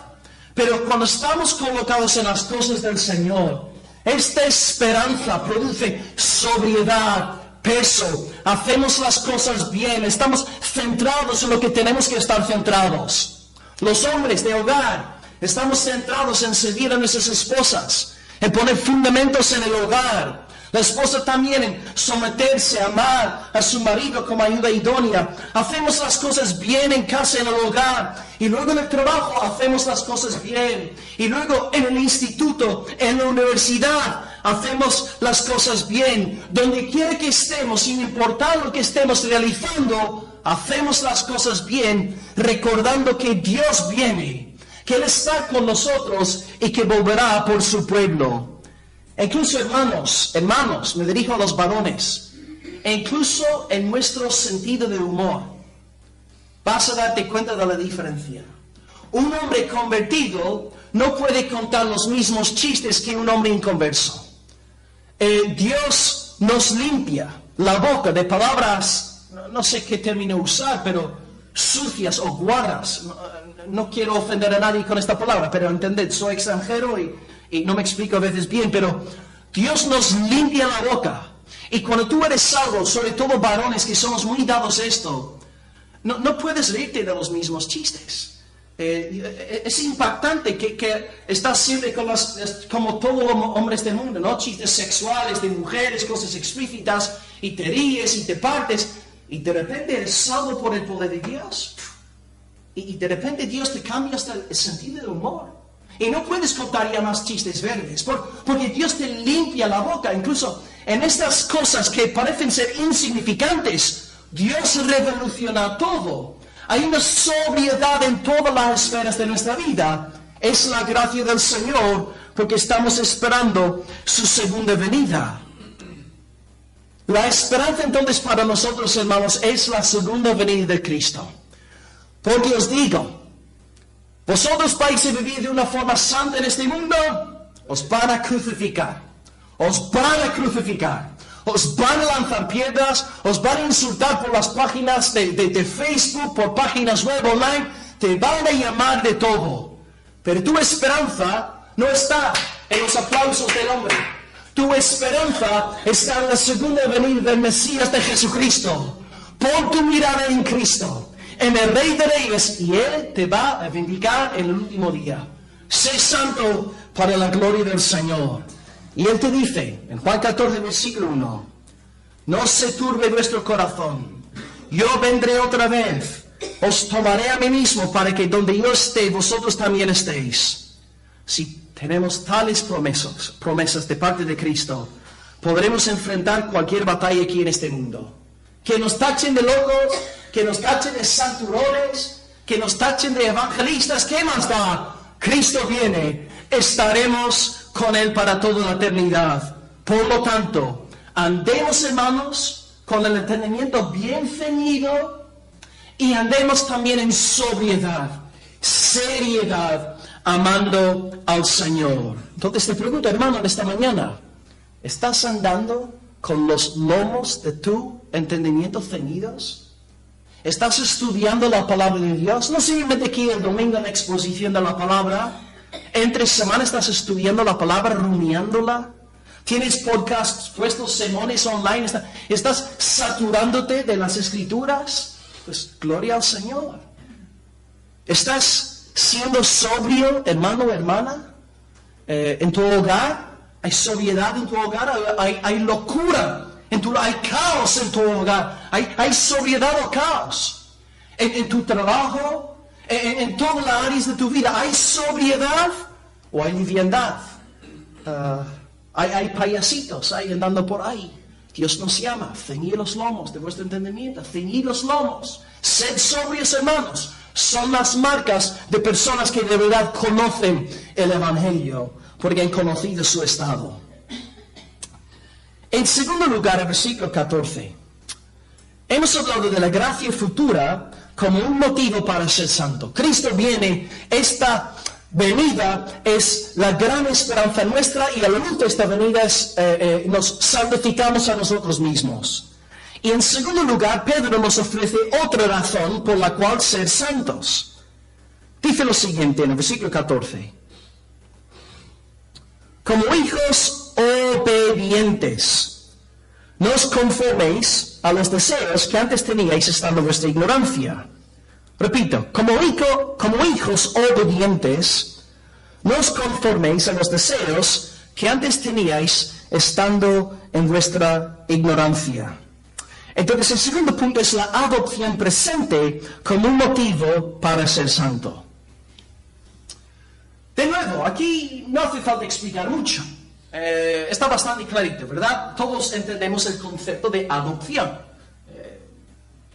Pero cuando estamos colocados en las cosas del Señor, esta esperanza produce sobriedad, peso, hacemos las cosas bien, estamos centrados en lo que tenemos que estar centrados. Los hombres de hogar, estamos centrados en servir a nuestras esposas, en poner fundamentos en el hogar. La esposa también en someterse, amar a su marido como ayuda idónea. Hacemos las cosas bien en casa, en el hogar. Y luego en el trabajo hacemos las cosas bien. Y luego en el instituto, en la universidad, hacemos las cosas bien. Donde quiera que estemos, sin importar lo que estemos realizando, hacemos las cosas bien, recordando que Dios viene, que Él está con nosotros y que volverá por su pueblo. Incluso hermanos, me dirijo a los varones, e incluso en nuestro sentido de humor, vas a darte cuenta de la diferencia. Un hombre convertido no puede contar los mismos chistes que un hombre inconverso. Dios nos limpia la boca de palabras, no sé qué término usar, pero sucias o guarras. No quiero ofender a nadie con esta palabra, pero entended, soy extranjero y no me explico a veces bien, pero Dios nos limpia la boca. Y cuando tú eres salvo, sobre todo varones que somos muy dados a esto, no puedes reírte de los mismos chistes. Es impactante que estás siempre como todos los hombres del mundo, ¿no? Chistes sexuales de mujeres, cosas explícitas, y te ríes y te partes, y de repente eres salvo por el poder de Dios. Y de repente Dios te cambia hasta el sentido del humor. Y no puedes contar ya más chistes verdes, porque Dios te limpia la boca. Incluso en estas cosas que parecen ser insignificantes, Dios revoluciona todo. Hay una sobriedad en todas las esferas de nuestra vida. Es la gracia del Señor, porque estamos esperando su segunda venida. La esperanza entonces para nosotros, hermanos, es la segunda venida de Cristo. Porque os digo, vosotros vais a vivir de una forma santa en este mundo, os van a crucificar, os van a crucificar, os van a lanzar piedras, os van a insultar por las páginas de Facebook, por páginas web online, te van a llamar de todo. Pero tu esperanza no está en los aplausos del hombre. Tu esperanza está en la segunda venida del Mesías de Jesucristo. Pon tu mirada en Cristo, en el Rey de Reyes, y Él te va a vindicar en el último día. Sé santo para la gloria del Señor. Y Él te dice, en Juan 14, versículo 1, no se turbe vuestro corazón. Yo vendré otra vez, os tomaré a mí mismo, para que donde yo esté, vosotros también estéis. Si tenemos tales promesas de parte de Cristo, podremos enfrentar cualquier batalla aquí en este mundo. Que nos tachen de locos, que nos tachen de santurones, que nos tachen de evangelistas, ¿qué más da? Cristo viene, estaremos con Él para toda la eternidad. Por lo tanto, andemos, hermanos, con el entendimiento bien ceñido, y andemos también en sobriedad, seriedad, amando al Señor. Entonces te pregunto, hermano, en esta mañana, ¿estás andando con los lomos de tu entendimiento ceñidos? ¿Estás estudiando la palabra de Dios? No simplemente aquí el domingo en la exposición de la palabra. Entre semana estás estudiando la palabra, rumiándola, Tienes podcasts, puestos sermones online, estás saturándote de las escrituras. Pues gloria al Señor. ¿Estás siendo sobrio, hermano o hermana? En tu hogar, hay sobriedad en tu hogar, hay locura, hay caos en tu hogar, hay sobriedad o caos. En tu trabajo, en todas las áreas de tu vida, ¿hay sobriedad o hay liviandad? Hay payasitos ahí andando por ahí. Dios nos llama, ceñid los lomos de vuestro entendimiento, ceñid los lomos, sed sobrios, hermanos. Son las marcas de personas que de verdad conocen el Evangelio, porque han conocido su estado. En segundo lugar, el versículo 14. Hemos hablado de la gracia futura como un motivo para ser santo. Cristo viene, esta venida es la gran esperanza nuestra, y a la luz de esta venida nos santificamos a nosotros mismos. Y en segundo lugar, Pedro nos ofrece otra razón por la cual ser santos. Dice lo siguiente en el versículo 14. Como hijos obedientes, no os conforméis a los deseos que antes teníais estando en vuestra ignorancia. Repito, como hijos obedientes, no os conforméis a los deseos que antes teníais estando en vuestra ignorancia. Entonces, el segundo punto es la adopción presente como un motivo para ser santo. De nuevo, aquí no hace falta explicar mucho. Está bastante clarito, ¿verdad? Todos entendemos el concepto de adopción.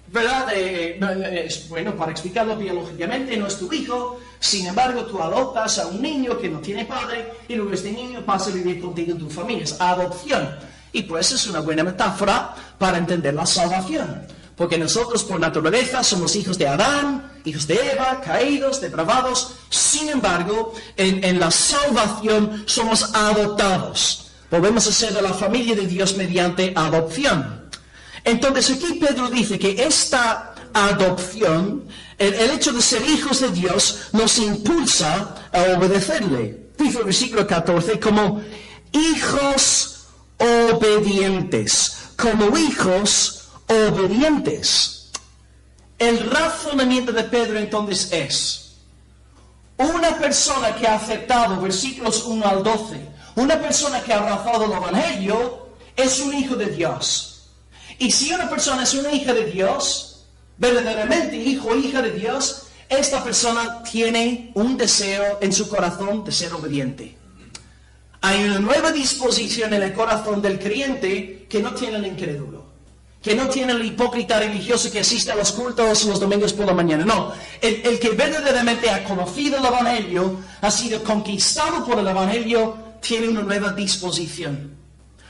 ¿Verdad? Es bueno para explicarlo biológicamente, no es tu hijo. Sin embargo, tú adoptas a un niño que no tiene padre y luego este niño pasa a vivir contigo en tu familia. Es adopción. Y pues es una buena metáfora para entender la salvación. Porque nosotros por naturaleza somos hijos de Adán, hijos de Eva, caídos, depravados. Sin embargo, en la salvación somos adoptados. Volvemos a ser de la familia de Dios mediante adopción. Entonces aquí Pedro dice que esta adopción, el hecho de ser hijos de Dios, nos impulsa a obedecerle. Dice el versículo 14, como hijos obedientes, como hijos obedientes. El razonamiento de Pedro entonces es, una persona que ha aceptado, versículos 1 al 12, una persona que ha abrazado el Evangelio, es un hijo de Dios. Y si una persona es una hija de Dios, verdaderamente hijo o hija de Dios, esta persona tiene un deseo en su corazón de ser obediente. Hay una nueva disposición en el corazón del creyente que no tiene el incrédulo, que no tiene el hipócrita religioso que asiste a los cultos los domingos por la mañana. No, el que verdaderamente ha conocido el Evangelio, ha sido conquistado por el Evangelio, tiene una nueva disposición.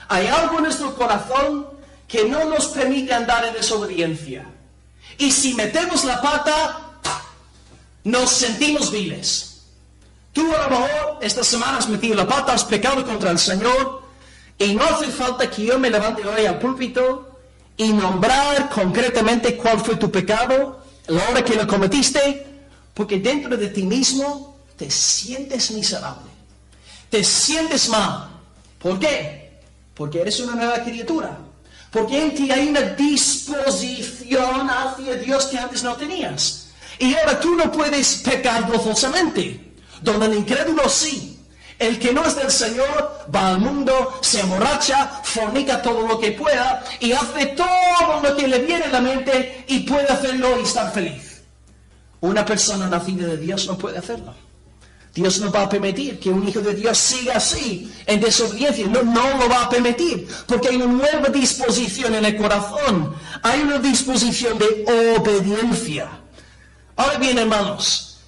Hay algo en nuestro corazón que no nos permite andar en desobediencia. Y si metemos la pata, nos sentimos viles. Tú a lo mejor esta semana has metido la pata, has pecado contra el Señor, y no hace falta que yo me levante hoy al púlpito y nombrar concretamente cuál fue tu pecado, la hora que lo cometiste, porque dentro de ti mismo te sientes miserable, te sientes mal. ¿Por qué? Porque eres una nueva criatura, porque en ti hay una disposición hacia Dios que antes no tenías, y ahora tú no puedes pecar gozosamente. Donde el incrédulo sí. El que no es del Señor va al mundo, se emborracha, fornica todo lo que pueda y hace todo lo que le viene a la mente y puede hacerlo y estar feliz. Una persona nacida de Dios no puede hacerlo. Dios no va a permitir que un hijo de Dios siga así, en desobediencia. No lo va a permitir, porque hay una nueva disposición en el corazón. Hay una disposición de obediencia. Ahora bien, hermanos,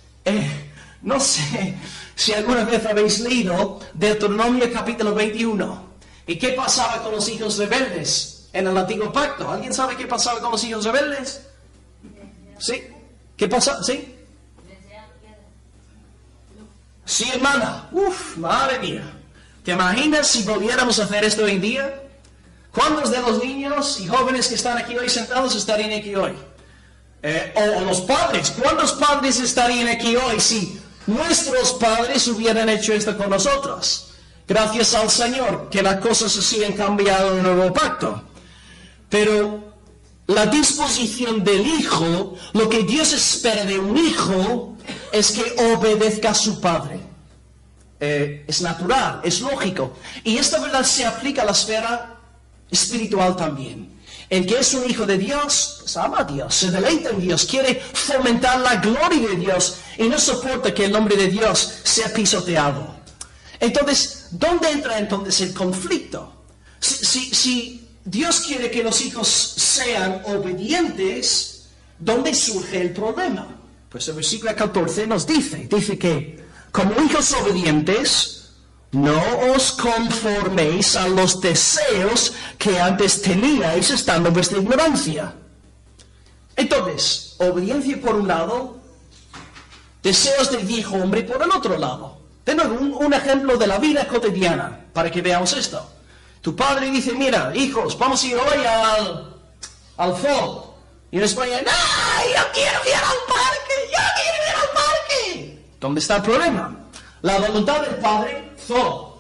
no sé si alguna vez habéis leído Deuteronomio capítulo 21. ¿Y qué pasaba con los hijos rebeldes en el antiguo pacto? ¿Alguien sabe qué pasaba con los hijos rebeldes? ¿Sí? ¿Qué pasaba? ¿Sí? Sí, hermana. Uf, madre mía. ¿Te imaginas si volviéramos a hacer esto hoy en día? ¿Cuántos de los niños y jóvenes que están aquí hoy sentados estarían aquí hoy? O los padres. ¿Cuántos padres estarían aquí hoy si nuestros padres hubieran hecho esto con nosotros? Gracias al Señor que las cosas así han cambiado en el nuevo pacto. Pero la disposición del hijo, lo que Dios espera de un hijo, es que obedezca a su padre. Es natural, es lógico. Y esta verdad se aplica a la esfera espiritual también. El que es un hijo de Dios, pues ama a Dios, se deleita en Dios, quiere fomentar la gloria de Dios y no soporta que el nombre de Dios sea pisoteado. Entonces, ¿dónde entra entonces el conflicto? Si Dios quiere que los hijos sean obedientes, ¿dónde surge el problema? Pues el versículo 14 nos dice que como hijos obedientes, no os conforméis a los deseos que antes teníais estando en vuestra ignorancia. Entonces, obediencia por un lado, deseos del viejo hombre por el otro lado. De nuevo, un ejemplo de la vida cotidiana, para que veamos esto. Tu padre dice, mira, hijos, vamos a ir hoy al fútbol. Y en España, ¡no! ¡Yo quiero ir al parque! ¡Yo quiero ir al parque! ¿Dónde está el problema? La voluntad del padre, fútbol.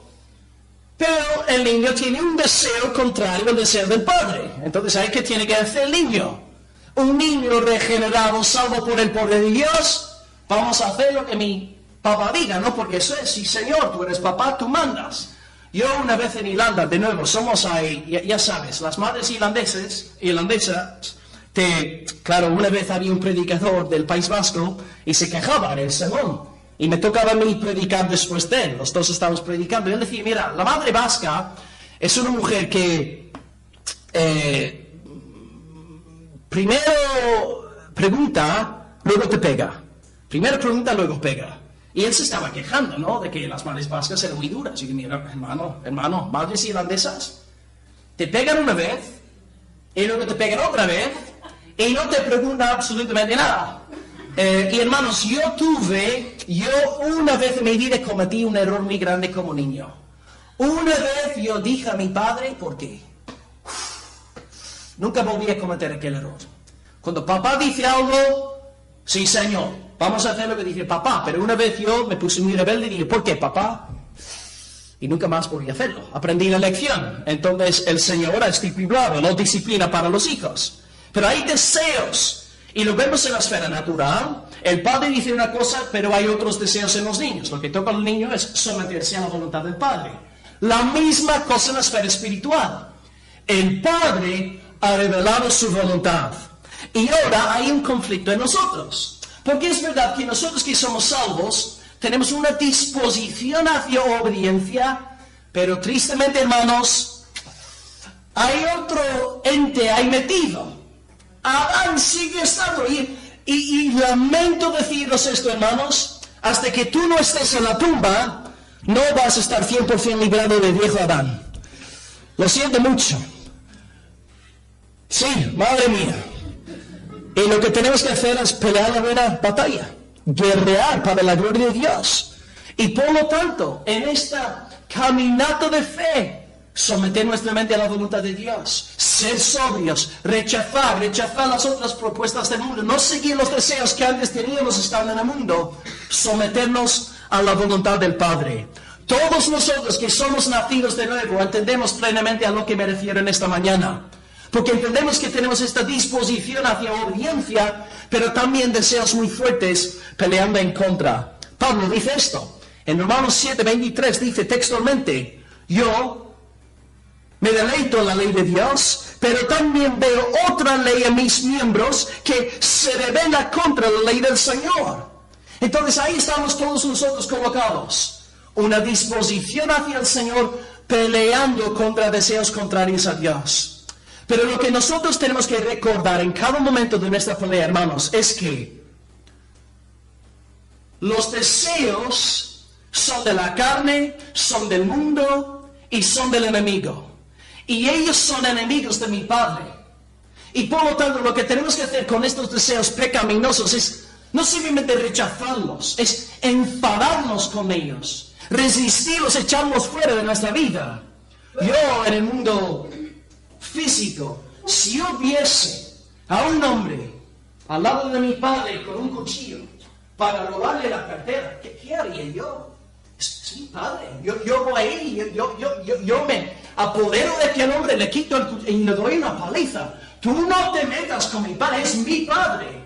Pero el niño tiene un deseo contrario al deseo del padre. Entonces, ¿qué tiene que hacer el niño? Un niño regenerado, salvo por el poder de Dios, vamos a hacer lo que mi papá diga, ¿no? Porque eso es, sí señor, tú eres papá, tú mandas. Yo una vez en Irlanda, de nuevo, somos ahí, ya sabes, las madres irlandesas, claro, una vez había un predicador del País Vasco y se quejaba en el sermón. Y me tocaba a mí predicar después de él. Los dos estábamos predicando. Y él decía, mira, la madre vasca es una mujer que primero pregunta, luego te pega. Primero pregunta, luego pega. Y él se estaba quejando, ¿no? De que las madres vascas eran muy duras. Y yo, mira, hermano, madres irlandesas te pegan una vez y luego te pegan otra vez y no te preguntan absolutamente nada. Y hermanos, yo una vez en mi vida cometí un error muy grande como niño. Una vez yo dije a mi padre, ¿por qué? Nunca volví a cometer aquel error. Cuando papá dice algo, sí señor, vamos a hacer lo que dice papá. Pero una vez yo me puse muy rebelde y dije, ¿por qué papá? Y nunca más volví a hacerlo. Aprendí la lección. Entonces el Señor ha estipulado la disciplina para los hijos. Pero hay deseos. Y lo vemos en la esfera natural. El padre dice una cosa, pero hay otros deseos en los niños. Lo que toca al niño es someterse a la voluntad del padre. La misma cosa en la esfera espiritual. El padre ha revelado su voluntad. Y ahora hay un conflicto en nosotros. Porque es verdad que nosotros que somos salvos, tenemos una disposición hacia obediencia, pero tristemente, hermanos, hay otro ente ahí metido. Adán sigue estando. Y lamento deciros esto, hermanos, hasta que tú no estés en la tumba, no vas a estar 100% librado del viejo Adán. Lo siento mucho. Sí, madre mía. Y lo que tenemos que hacer es pelear la buena batalla, guerrear para la gloria de Dios. Y por lo tanto, en esta caminata de fe, someter nuestra mente a la voluntad de Dios, ser sobrios, rechazar las otras propuestas del mundo, no seguir los deseos que antes teníamos estando en el mundo, someternos a la voluntad del Padre. Todos nosotros que somos nacidos de nuevo entendemos plenamente a lo que me refiero en esta mañana, porque entendemos que tenemos esta disposición hacia obediencia, pero también deseos muy fuertes peleando en contra. Pablo dice esto, en Romanos 7:23 dice textualmente, yo me deleito en la ley de Dios, pero también veo otra ley en mis miembros que se revela contra la ley del Señor. Entonces ahí estamos todos nosotros colocados. Una disposición hacia el Señor peleando contra deseos contrarios a Dios. Pero lo que nosotros tenemos que recordar en cada momento de nuestra pelea, hermanos, es que los deseos son de la carne, son del mundo y son del enemigo. Y ellos son enemigos de mi Padre. Y por lo tanto, lo que tenemos que hacer con estos deseos pecaminosos es no simplemente rechazarlos, es enfadarnos con ellos, resistirlos, echarlos fuera de nuestra vida. Yo, en el mundo físico, si yo viese a un hombre al lado de mi padre con un cuchillo para robarle la cartera, ¿qué haría yo? Es sí, Padre, yo voy ahí, yo me apodero de aquel hombre, le quito y le doy una paliza. Tú no te metas con mi Padre, es mi Padre.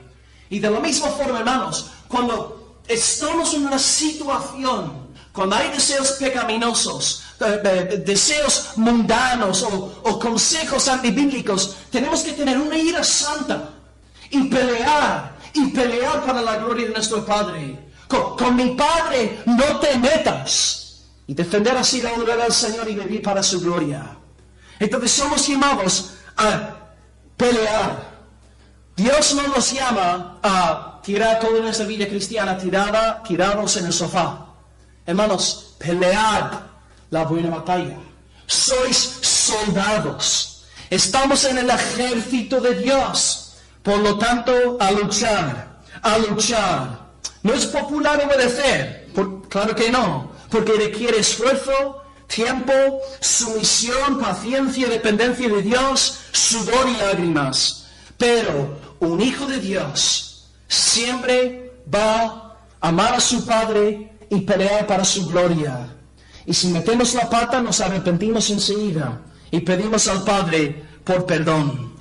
Y de la misma forma, hermanos, cuando estamos en una situación, cuando hay deseos pecaminosos, deseos mundanos o consejos antibíblicos, tenemos que tener una ira santa y pelear para la gloria de nuestro Padre. Con mi Padre no te metas, y defender así la honra del Señor y vivir para su gloria. Entonces somos llamados a pelear. Dios no nos llama a tirar toda nuestra vida cristiana tirados en el sofá. Hermanos, pelead la buena batalla. Sois soldados. Estamos en el ejército de Dios. Por lo tanto, a luchar. No es popular obedecer. Claro que no. Porque requiere esfuerzo, tiempo, sumisión, paciencia, dependencia de Dios, sudor y lágrimas. Pero un hijo de Dios siempre va a amar a su Padre y pelear para su gloria. Y si metemos la pata, nos arrepentimos enseguida y pedimos al Padre por perdón.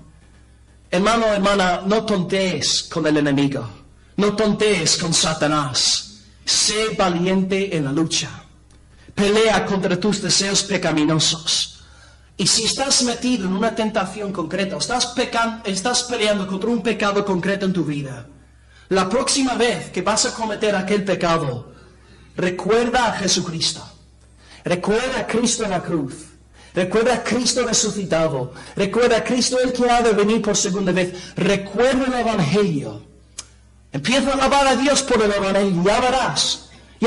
Hermano, hermana, no tontees con el enemigo. No tontees con Satanás. Sé valiente en la lucha. Pelea contra tus deseos pecaminosos. Y si estás metido en una tentación concreta, estás peleando contra un pecado concreto en tu vida, la próxima vez que vas a cometer aquel pecado, recuerda a Jesucristo. Recuerda a Cristo en la cruz. Recuerda a Cristo resucitado. Recuerda a Cristo el que ha de venir por segunda vez. Recuerda el Evangelio. Empieza a alabar a Dios por el Evangelio. Ya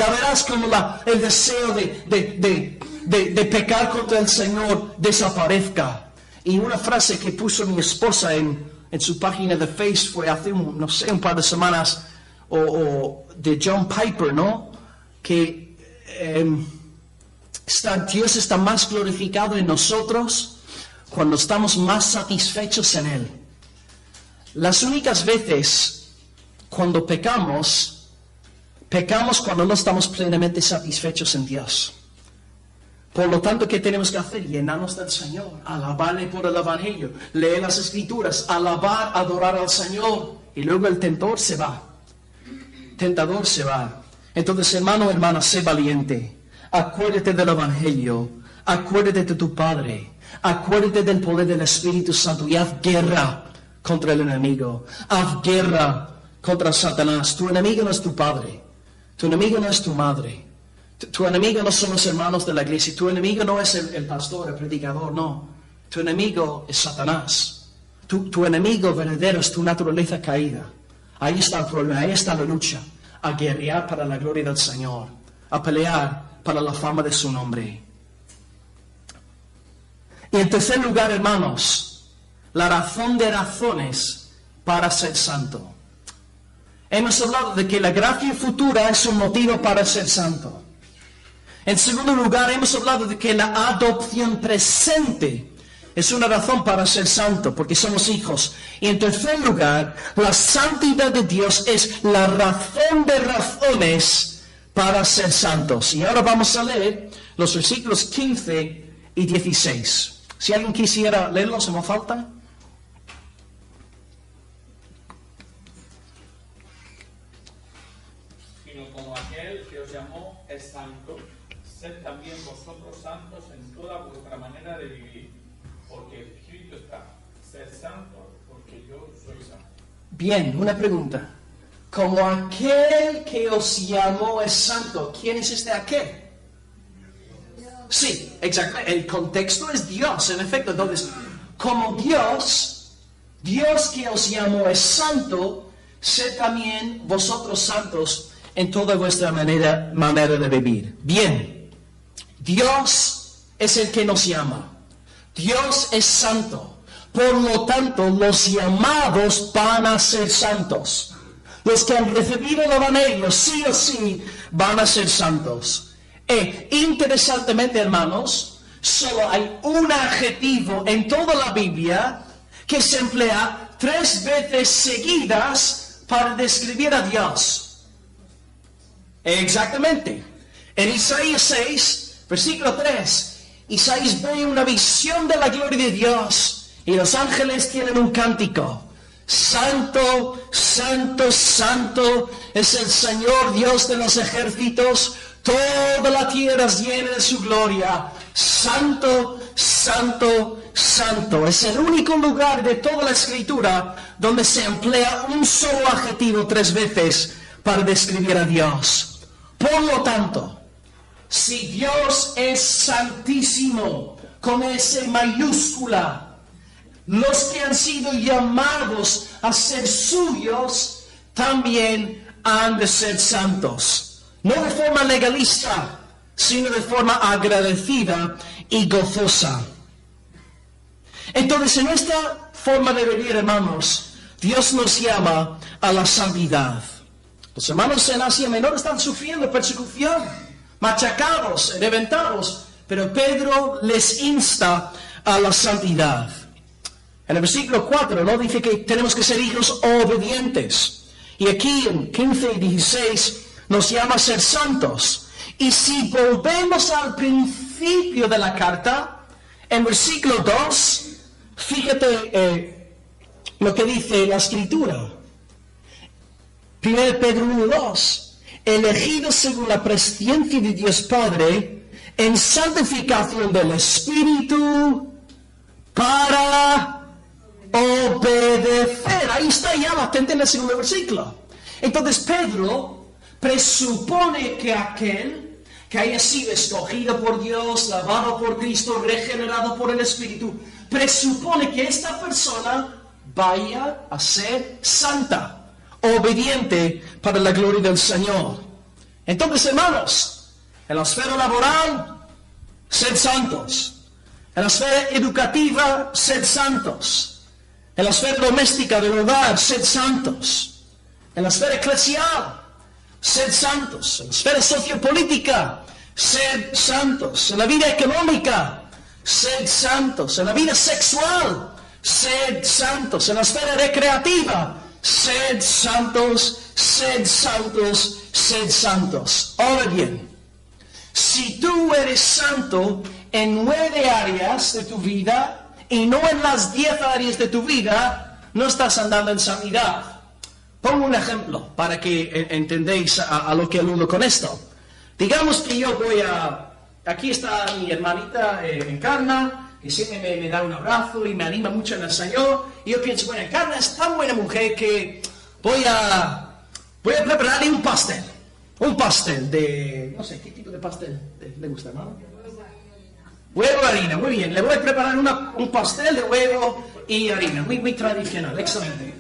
verás como el deseo de pecar contra el Señor desaparezca. Y una frase que puso mi esposa en su página de Facebook fue hace un par de semanas, o de John Piper, ¿no? Que Dios está más glorificado en nosotros cuando estamos más satisfechos en Él. Las únicas veces cuando pecamos cuando no estamos plenamente satisfechos en Dios. Por lo tanto, ¿qué tenemos que hacer? Llenarnos del Señor, alabarle por el Evangelio, leer las Escrituras, alabar, adorar al Señor, y luego el tentador se va. Entonces, hermano, hermana, sé valiente. Acuérdate del Evangelio, acuérdate de tu Padre, acuérdate del poder del Espíritu Santo y haz guerra contra el enemigo. Haz guerra contra Satanás. Tu enemigo no es tu padre, tu enemigo no es tu madre, tu enemigo no son los hermanos de la iglesia, tu enemigo no es el pastor, el predicador, no. Tu enemigo es Satanás. Tu enemigo verdadero es tu naturaleza caída. Ahí está el problema, ahí está la lucha. A guerrear para la gloria del Señor, a pelear para la fama de su nombre. Y en tercer lugar, hermanos, la razón de razones para ser santo. Hemos hablado de que la gracia futura es un motivo para ser santo. En segundo lugar, hemos hablado de que la adopción presente es una razón para ser santo, porque somos hijos. Y en tercer lugar, la santidad de Dios es la razón de razones para ser santos. Y ahora vamos a leer los versículos 15 y 16. Si alguien quisiera leerlos en voz alta. Sino como aquel que os llamó es santo, sed también vosotros santos en toda vuestra manera de vivir, porque escrito está, sed santo, porque yo soy santo. Bien, una pregunta. Como aquel que os llamó es santo, ¿quién es este aquel? Sí, exactamente. El contexto es Dios, en efecto. Entonces, como Dios que os llamó es santo, sed también vosotros santos en toda vuestra manera de vivir. Bien, Dios es el que nos llama. Dios es santo. Por lo tanto, los llamados van a ser santos. Los que han recibido el Evangelio, sí o sí, van a ser santos. Interesantemente, hermanos, solo hay un adjetivo en toda la Biblia que se emplea 3 veces seguidas para describir a Dios. Exactamente. En Isaías 6, versículo 3, Isaías ve una visión de la gloria de Dios y los ángeles tienen un cántico. Santo, santo, santo es el Señor Dios de los ejércitos. Toda la tierra es llena de su gloria. Santo, santo, santo. Es el único lugar de toda la Escritura donde se emplea un solo adjetivo 3 veces para describir a Dios. Por lo tanto, si Dios es santísimo, con S mayúscula, los que han sido llamados a ser suyos también han de ser santos. No de forma legalista, sino de forma agradecida y gozosa. Entonces, en nuestra forma de vivir, hermanos, Dios nos llama a la santidad. Los hermanos en Asia Menor están sufriendo persecución, machacados, reventados, pero Pedro les insta a la santidad. En el versículo 4, ¿no? Dice que tenemos que ser hijos obedientes. Y aquí en 15 y 16 nos llama a ser santos. Y si volvemos al principio de la carta, en versículo 2, fíjate lo que dice la Escritura. 1 Pedro 1:2, elegidos según la presciencia de Dios Padre, en santificación del Espíritu, para obedecer. Ahí está ya latente en el segundo versículo. Entonces Pedro presupone que aquel que haya sido escogido por Dios, lavado por Cristo, regenerado por el Espíritu, presupone que esta persona vaya a ser santa, obediente para la gloria del Señor. Entonces, hermanos, en la esfera laboral, sed santos. En la esfera educativa, sed santos. En la esfera doméstica del hogar, sed santos. En la esfera eclesial, sed santos. En la esfera sociopolítica, sed santos. En la vida económica, sed santos. En la vida sexual, sed santos. En la esfera recreativa, sed santos, sed santos, sed santos. Ahora bien, si tú eres santo en 9 áreas de tu vida y no en las 10 áreas de tu vida, no estás andando en santidad. Pongo un ejemplo para que entendáis a lo que aludo con esto. Digamos que yo voy a... Aquí está mi hermanita Encarna, que siempre me da un abrazo y me anima mucho en el Señor. Y yo pienso, bueno, Encarna es tan buena mujer que voy a prepararle un pastel. Un pastel de... no sé, ¿qué tipo de pastel le gusta, hermano? Huevo y harina, muy bien. Le voy a preparar un pastel de huevo y harina, muy tradicional, excelente.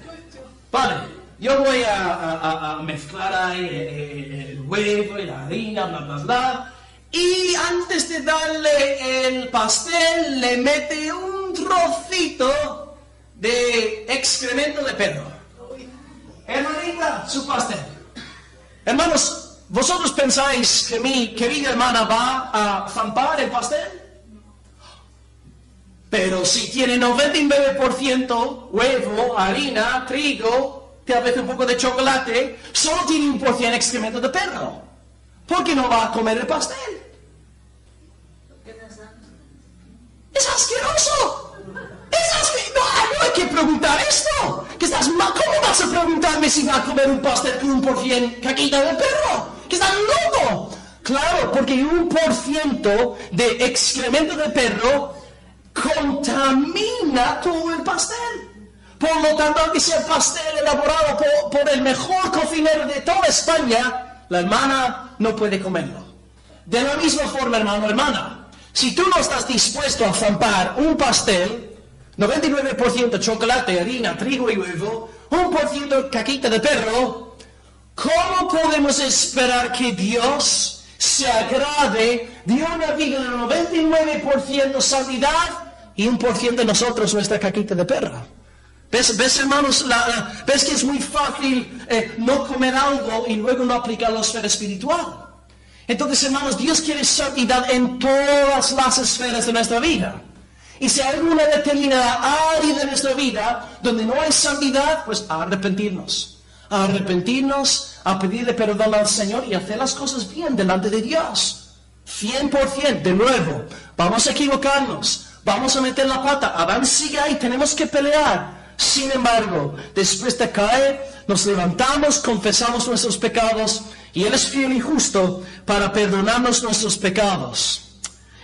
Vale, yo voy a mezclar ahí el huevo y la harina, bla, bla, bla. Y antes de darle el pastel, le mete un trocito de excremento de perro. Hermanita, su pastel. Hermanos, ¿vosotros pensáis que mi querida hermana va a zampar el pastel? Pero si tiene 99% huevo, harina, trigo, tal vez un poco de chocolate, solo tiene 1% excremento de perro. ¿Por qué no va a comer el pastel? ¡Es asqueroso! No hay que preguntar esto. ¿Cómo vas a preguntarme si va a comer un pastel con 1% caquita de perro? ¿Que estás loco? Claro, porque 1% de excremento de perro contamina todo el pastel. Por lo tanto, aunque sea pastel elaborado por el mejor cocinero de toda España, la hermana no puede comerlo. De la misma forma, hermano, hermana, si tú no estás dispuesto a zampar un pastel, 99% chocolate, harina, trigo y huevo, 1% caquita de perro, ¿cómo podemos esperar que Dios se agrade de una vida de 99% santidad y 1% de nosotros nuestra caquita de perro? ¿Ves, hermanos? ¿Ves que es muy fácil no comer algo y luego no aplicarlo a la esfera espiritual? Entonces, hermanos, Dios quiere santidad en todas las esferas de nuestra vida. Y si hay alguna determinada área de nuestra vida donde no hay santidad, pues a arrepentirnos. a arrepentirnos, a pedirle perdón al Señor y hacer las cosas bien delante de Dios. 100%, de nuevo, vamos a equivocarnos, vamos a meter la pata, Adán sigue ahí, tenemos que pelear. Sin embargo, después de caer, nos levantamos, confesamos nuestros pecados, y Él es fiel y justo para perdonarnos nuestros pecados.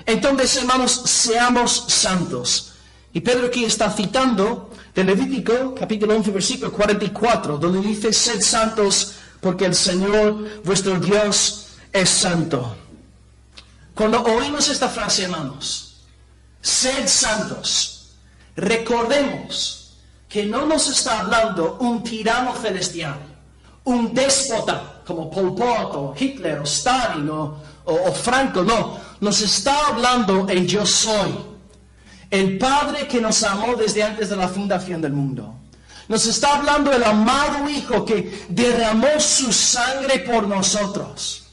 Entonces, hermanos, seamos santos. Y Pedro aquí está citando de Levítico, capítulo 11, versículo 44, donde dice, sed santos, porque el Señor, vuestro Dios, es santo. Cuando oímos esta frase, hermanos, sed santos, recordemos que no nos está hablando un tirano celestial, un déspota, como Pol Pot, o Hitler, o Stalin, o Franco, no. Nos está hablando el yo soy, el Padre que nos amó desde antes de la fundación del mundo. Nos está hablando el amado Hijo que derramó su sangre por nosotros.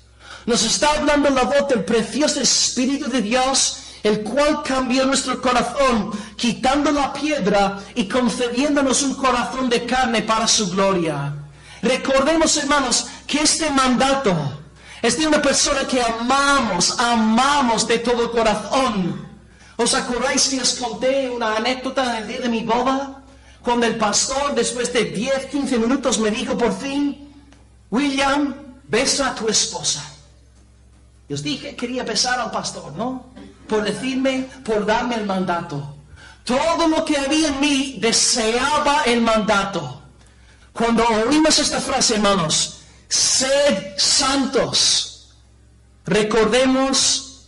Nos está hablando la voz del precioso Espíritu de Dios, el cual cambió nuestro corazón, quitando la piedra y concediéndonos un corazón de carne para su gloria. Recordemos, hermanos, que este mandato es de una persona que amamos de todo corazón. ¿Os acordáis que os conté una anécdota en el día de mi boda? Cuando el pastor, después de 10, 15 minutos, me dijo por fin, William, besa a tu esposa. Y os dije, quería besar al pastor, ¿no? Por darme el mandato. Todo lo que había en mí deseaba el mandato. Cuando oímos esta frase, hermanos, sed santos, recordemos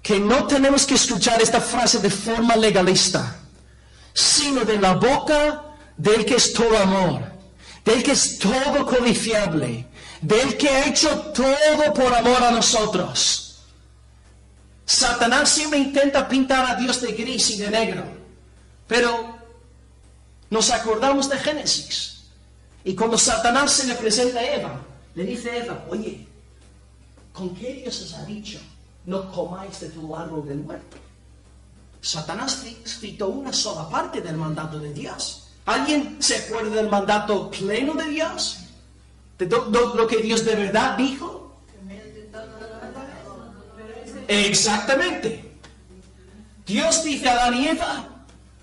que no tenemos que escuchar esta frase de forma legalista, sino de la boca del que es todo amor, del que es todo codiciable, del que ha hecho todo por amor a nosotros. Satanás siempre intenta pintar a Dios de gris y de negro, pero nos acordamos de Génesis. Y cuando Satanás se le presenta a Eva, le dice a Eva, oye, ¿con qué Dios os ha dicho? No comáis de todo árbol del huerto. Satanás citó una sola parte del mandato de Dios. ¿Alguien se acuerda del mandato pleno de Dios? ¿De lo que Dios de verdad dijo? Exactamente. Dios dice a Adán y Eva,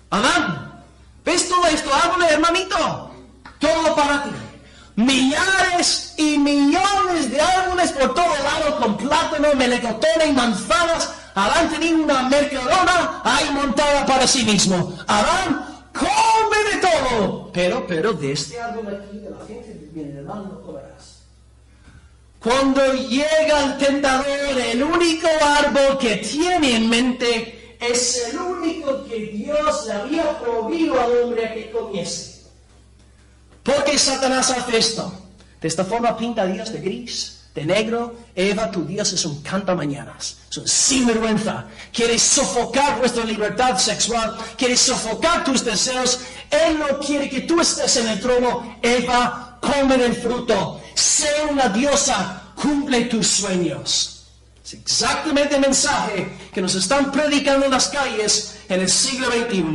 Adán, ¿ves todo esto árboles, hermanito? Todo para ti. Millares y millones de árboles por todo lado con plátano, melocotón y manzanas. Adán tenía una mercadona ahí montada para sí mismo. Adán, come de todo. Pero de este árbol aquí de la ciencia del mal no comerás. Cuando llega el tentador, el único árbol que tiene en mente es el único que Dios le había prohibido al hombre a que comiese. ¿Por qué Satanás hace esto? De esta forma pinta a Dios de gris, de negro. Eva, tu Dios es un cantamañanas, es un sinvergüenza. Quiere sofocar vuestra libertad sexual, quiere sofocar tus deseos. Él no quiere que tú estés en el trono. Eva, come del fruto. Sé una diosa, cumple tus sueños. Es exactamente el mensaje que nos están predicando en las calles en el siglo XXI.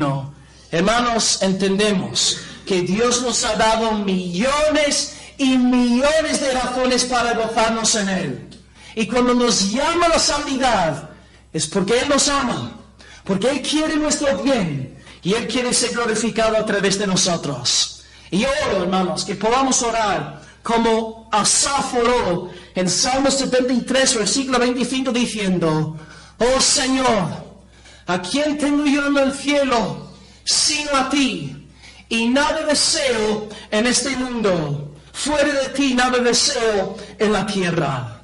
Hermanos, entendemos que Dios nos ha dado millones y millones de razones para gozarnos en Él. Y cuando nos llama a la santidad, es porque Él nos ama, porque Él quiere nuestro bien, y Él quiere ser glorificado a través de nosotros. Y oro, hermanos, que podamos orar como Asaf oró en Salmo 73, versículo 25, diciendo, oh Señor, ¿a quién tengo yo en el cielo sino a ti? Y nada deseo en este mundo, fuera de ti nada deseo en la tierra.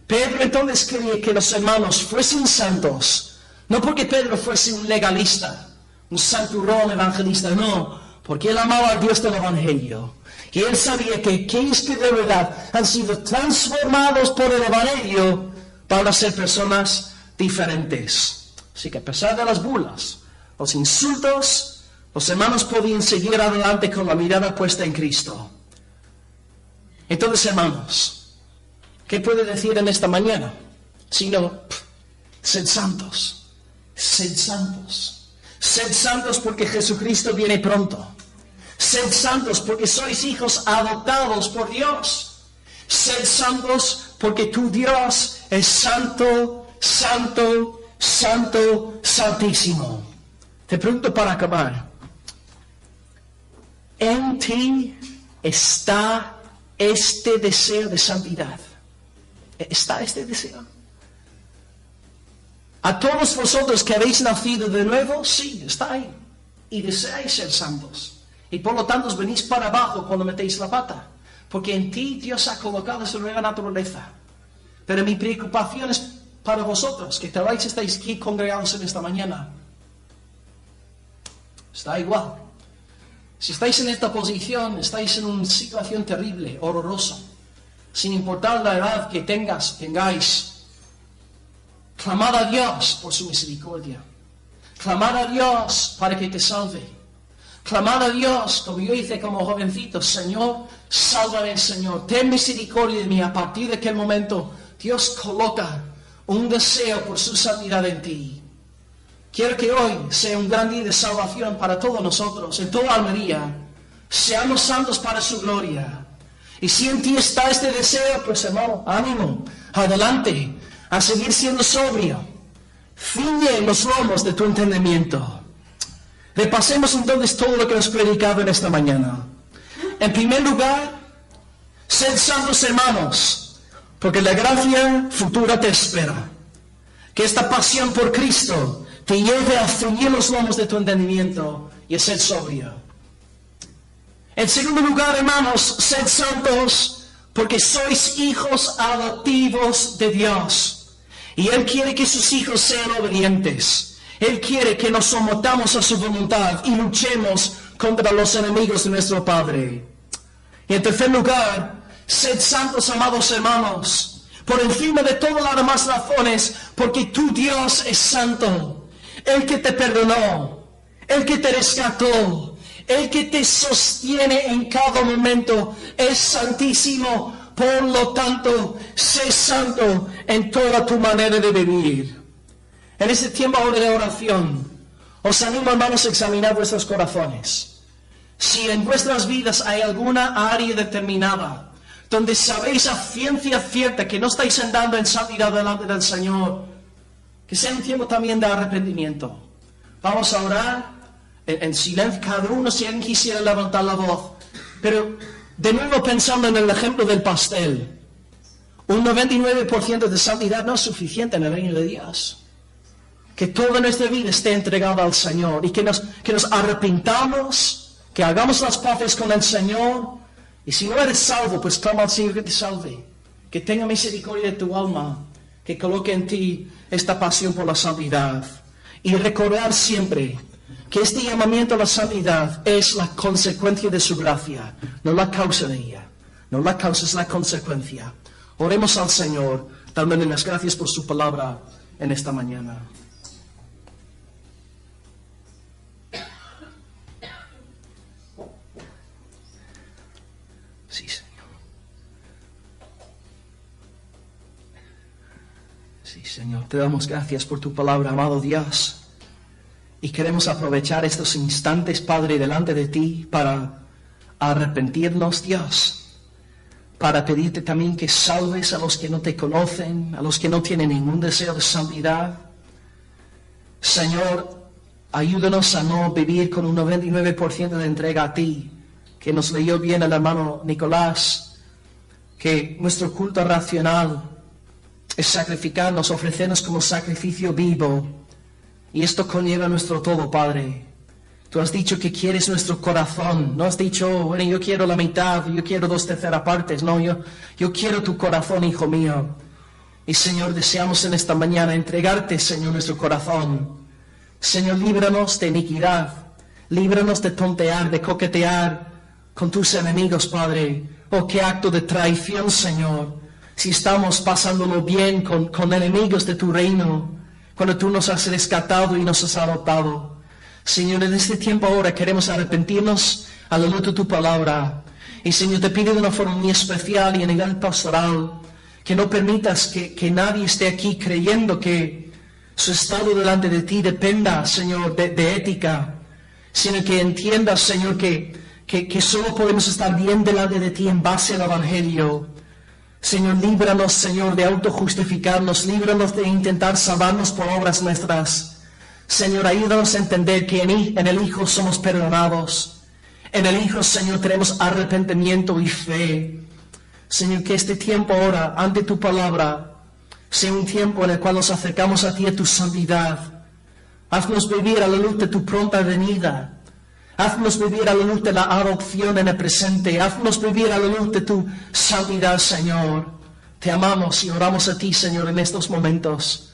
Pedro entonces quería que los hermanos fuesen santos, no porque Pedro fuese un legalista, un santurrón evangelista, no, porque él amaba al Dios del Evangelio. Y él sabía que aquellos que de verdad han sido transformados por el Evangelio van a ser personas diferentes. Así que a pesar de las burlas, los insultos, los hermanos podían seguir adelante con la mirada puesta en Cristo. Entonces, hermanos, ¿qué puede decir en esta mañana? Sino, sed santos, sed santos. Sed santos porque Jesucristo viene pronto. Sed santos porque sois hijos adoptados por Dios. Sed santos porque tu Dios es santo, santo, santo, santísimo. Te pregunto para acabar. ¿En ti está este deseo de santidad? ¿Está este deseo? A todos vosotros que habéis nacido de nuevo, sí, está ahí. Y deseáis ser santos. Y por lo tanto os venís para abajo cuando metéis la pata. Porque en ti Dios ha colocado su nueva naturaleza. Pero mi preocupación es para vosotros, que tal vez estáis aquí congregados en esta mañana. Está igual. Si estáis en esta posición, estáis en una situación terrible, horrorosa. Sin importar la edad que tengáis. Clamad a Dios por su misericordia. Clamad a Dios para que te salve. Clamad a Dios, como yo hice como jovencito, Señor, sálvame, Señor. Ten misericordia de mí. A partir de aquel momento, Dios coloca un deseo por su santidad en ti. Quiero que hoy sea un gran día de salvación para todos nosotros, en toda Almería. Seamos santos para su gloria. Y si en ti está este deseo, pues hermano, ánimo, adelante, a seguir siendo sobrio. Ciñe los lomos de tu entendimiento. Repasemos entonces todo lo que hemos predicado en esta mañana. En primer lugar, sed santos hermanos, porque la gracia futura te espera. Que esta pasión por Cristo te lleve a ceñir los lomos de tu entendimiento y a ser sobrio. En segundo lugar, hermanos, sed santos porque sois hijos adoptivos de Dios. Y Él quiere que sus hijos sean obedientes. Él quiere que nos sometamos a su voluntad y luchemos contra los enemigos de nuestro Padre. Y en tercer lugar, sed santos, amados hermanos, por encima de todas las demás razones, porque tu Dios es santo. El que te perdonó, el que te rescató, el que te sostiene en cada momento, es santísimo. Por lo tanto, sé santo en toda tu manera de vivir. En este tiempo ahora de oración, os animo, hermanos, a examinar vuestros corazones. Si en vuestras vidas hay alguna área determinada donde sabéis a ciencia cierta que no estáis andando en santidad delante del Señor, que sea un tiempo también de arrepentimiento. Vamos a orar en silencio, cada uno, si alguien quisiera levantar la voz. Pero de nuevo pensando en el ejemplo del pastel, un 99% de santidad no es suficiente en el reino de Dios. Que toda nuestra vida esté entregada al Señor y que nos arrepintamos, que hagamos las paces con el Señor. Y si no eres salvo, pues clama al Señor que te salve, que tenga misericordia de tu alma, que coloque en ti esta pasión por la santidad. Y recordar siempre que este llamamiento a la santidad es la consecuencia de su gracia, no la causa de ella. No la causa, es la consecuencia. Oremos al Señor, dándole las gracias por su palabra en esta mañana. Sí, Señor. Sí, Señor, te damos gracias por tu palabra, amado Dios. Y queremos aprovechar estos instantes, Padre, delante de ti para arrepentirnos, Dios. Para pedirte también que salves a los que no te conocen, a los que no tienen ningún deseo de santidad. Señor, ayúdanos a no vivir con un 99% de entrega a ti, que nos leyó bien el hermano Nicolás, que nuestro culto racional es sacrificarnos, ofrecernos como sacrificio vivo. Y esto conlleva nuestro todo, Padre. Tú has dicho que quieres nuestro corazón. No has dicho, bueno, yo quiero la mitad, yo quiero 2/3 partes. No, yo quiero tu corazón, hijo mío. Y Señor, deseamos en esta mañana entregarte, Señor, nuestro corazón. Señor, líbranos de iniquidad. Líbranos de tontear, de coquetear con tus enemigos, Padre. Oh, qué acto de traición, Señor. Si estamos pasándolo bien con enemigos de tu reino, cuando tú nos has rescatado y nos has adoptado. Señor, en este tiempo ahora queremos arrepentirnos a la luz de tu palabra. Y Señor, te pido de una forma muy especial y a nivel pastoral, que no permitas que nadie esté aquí creyendo que su estado delante de ti dependa, Señor, de ética, sino que entiendas, Señor, que que solo podemos estar bien delante de ti en base al Evangelio. Señor, líbranos, Señor, de autojustificarnos, líbranos de intentar salvarnos por obras nuestras. Señor, ayúdanos a entender que en el Hijo somos perdonados. En el Hijo, Señor, tenemos arrepentimiento y fe. Señor, que este tiempo ahora, ante tu palabra, sea un tiempo en el cual nos acercamos a ti, a tu santidad. Haznos vivir a la luz de tu pronta venida. Haznos vivir a la luz de la adopción en el presente. Haznos vivir a la luz de tu santidad, Señor. Te amamos y oramos a ti, Señor, en estos momentos.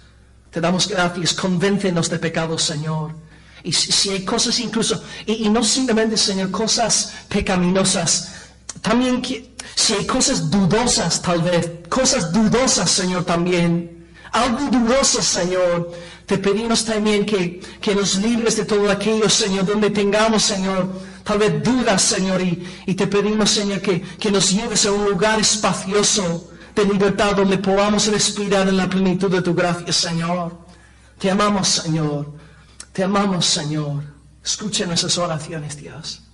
Te damos gracias. Convéncenos de pecados, Señor. Y si hay cosas incluso, y no simplemente, Señor, cosas pecaminosas, también si hay cosas dudosas tal vez, cosas dudosas, Señor, también, algo dudoso, Señor, te pedimos también que nos libres de todo aquello, Señor, donde tengamos, Señor, tal vez dudas, Señor, y te pedimos, Señor, que nos lleves a un lugar espacioso de libertad donde podamos respirar en la plenitud de tu gracia, Señor. Te amamos, Señor. Te amamos, Señor. Escucha nuestras oraciones, Dios.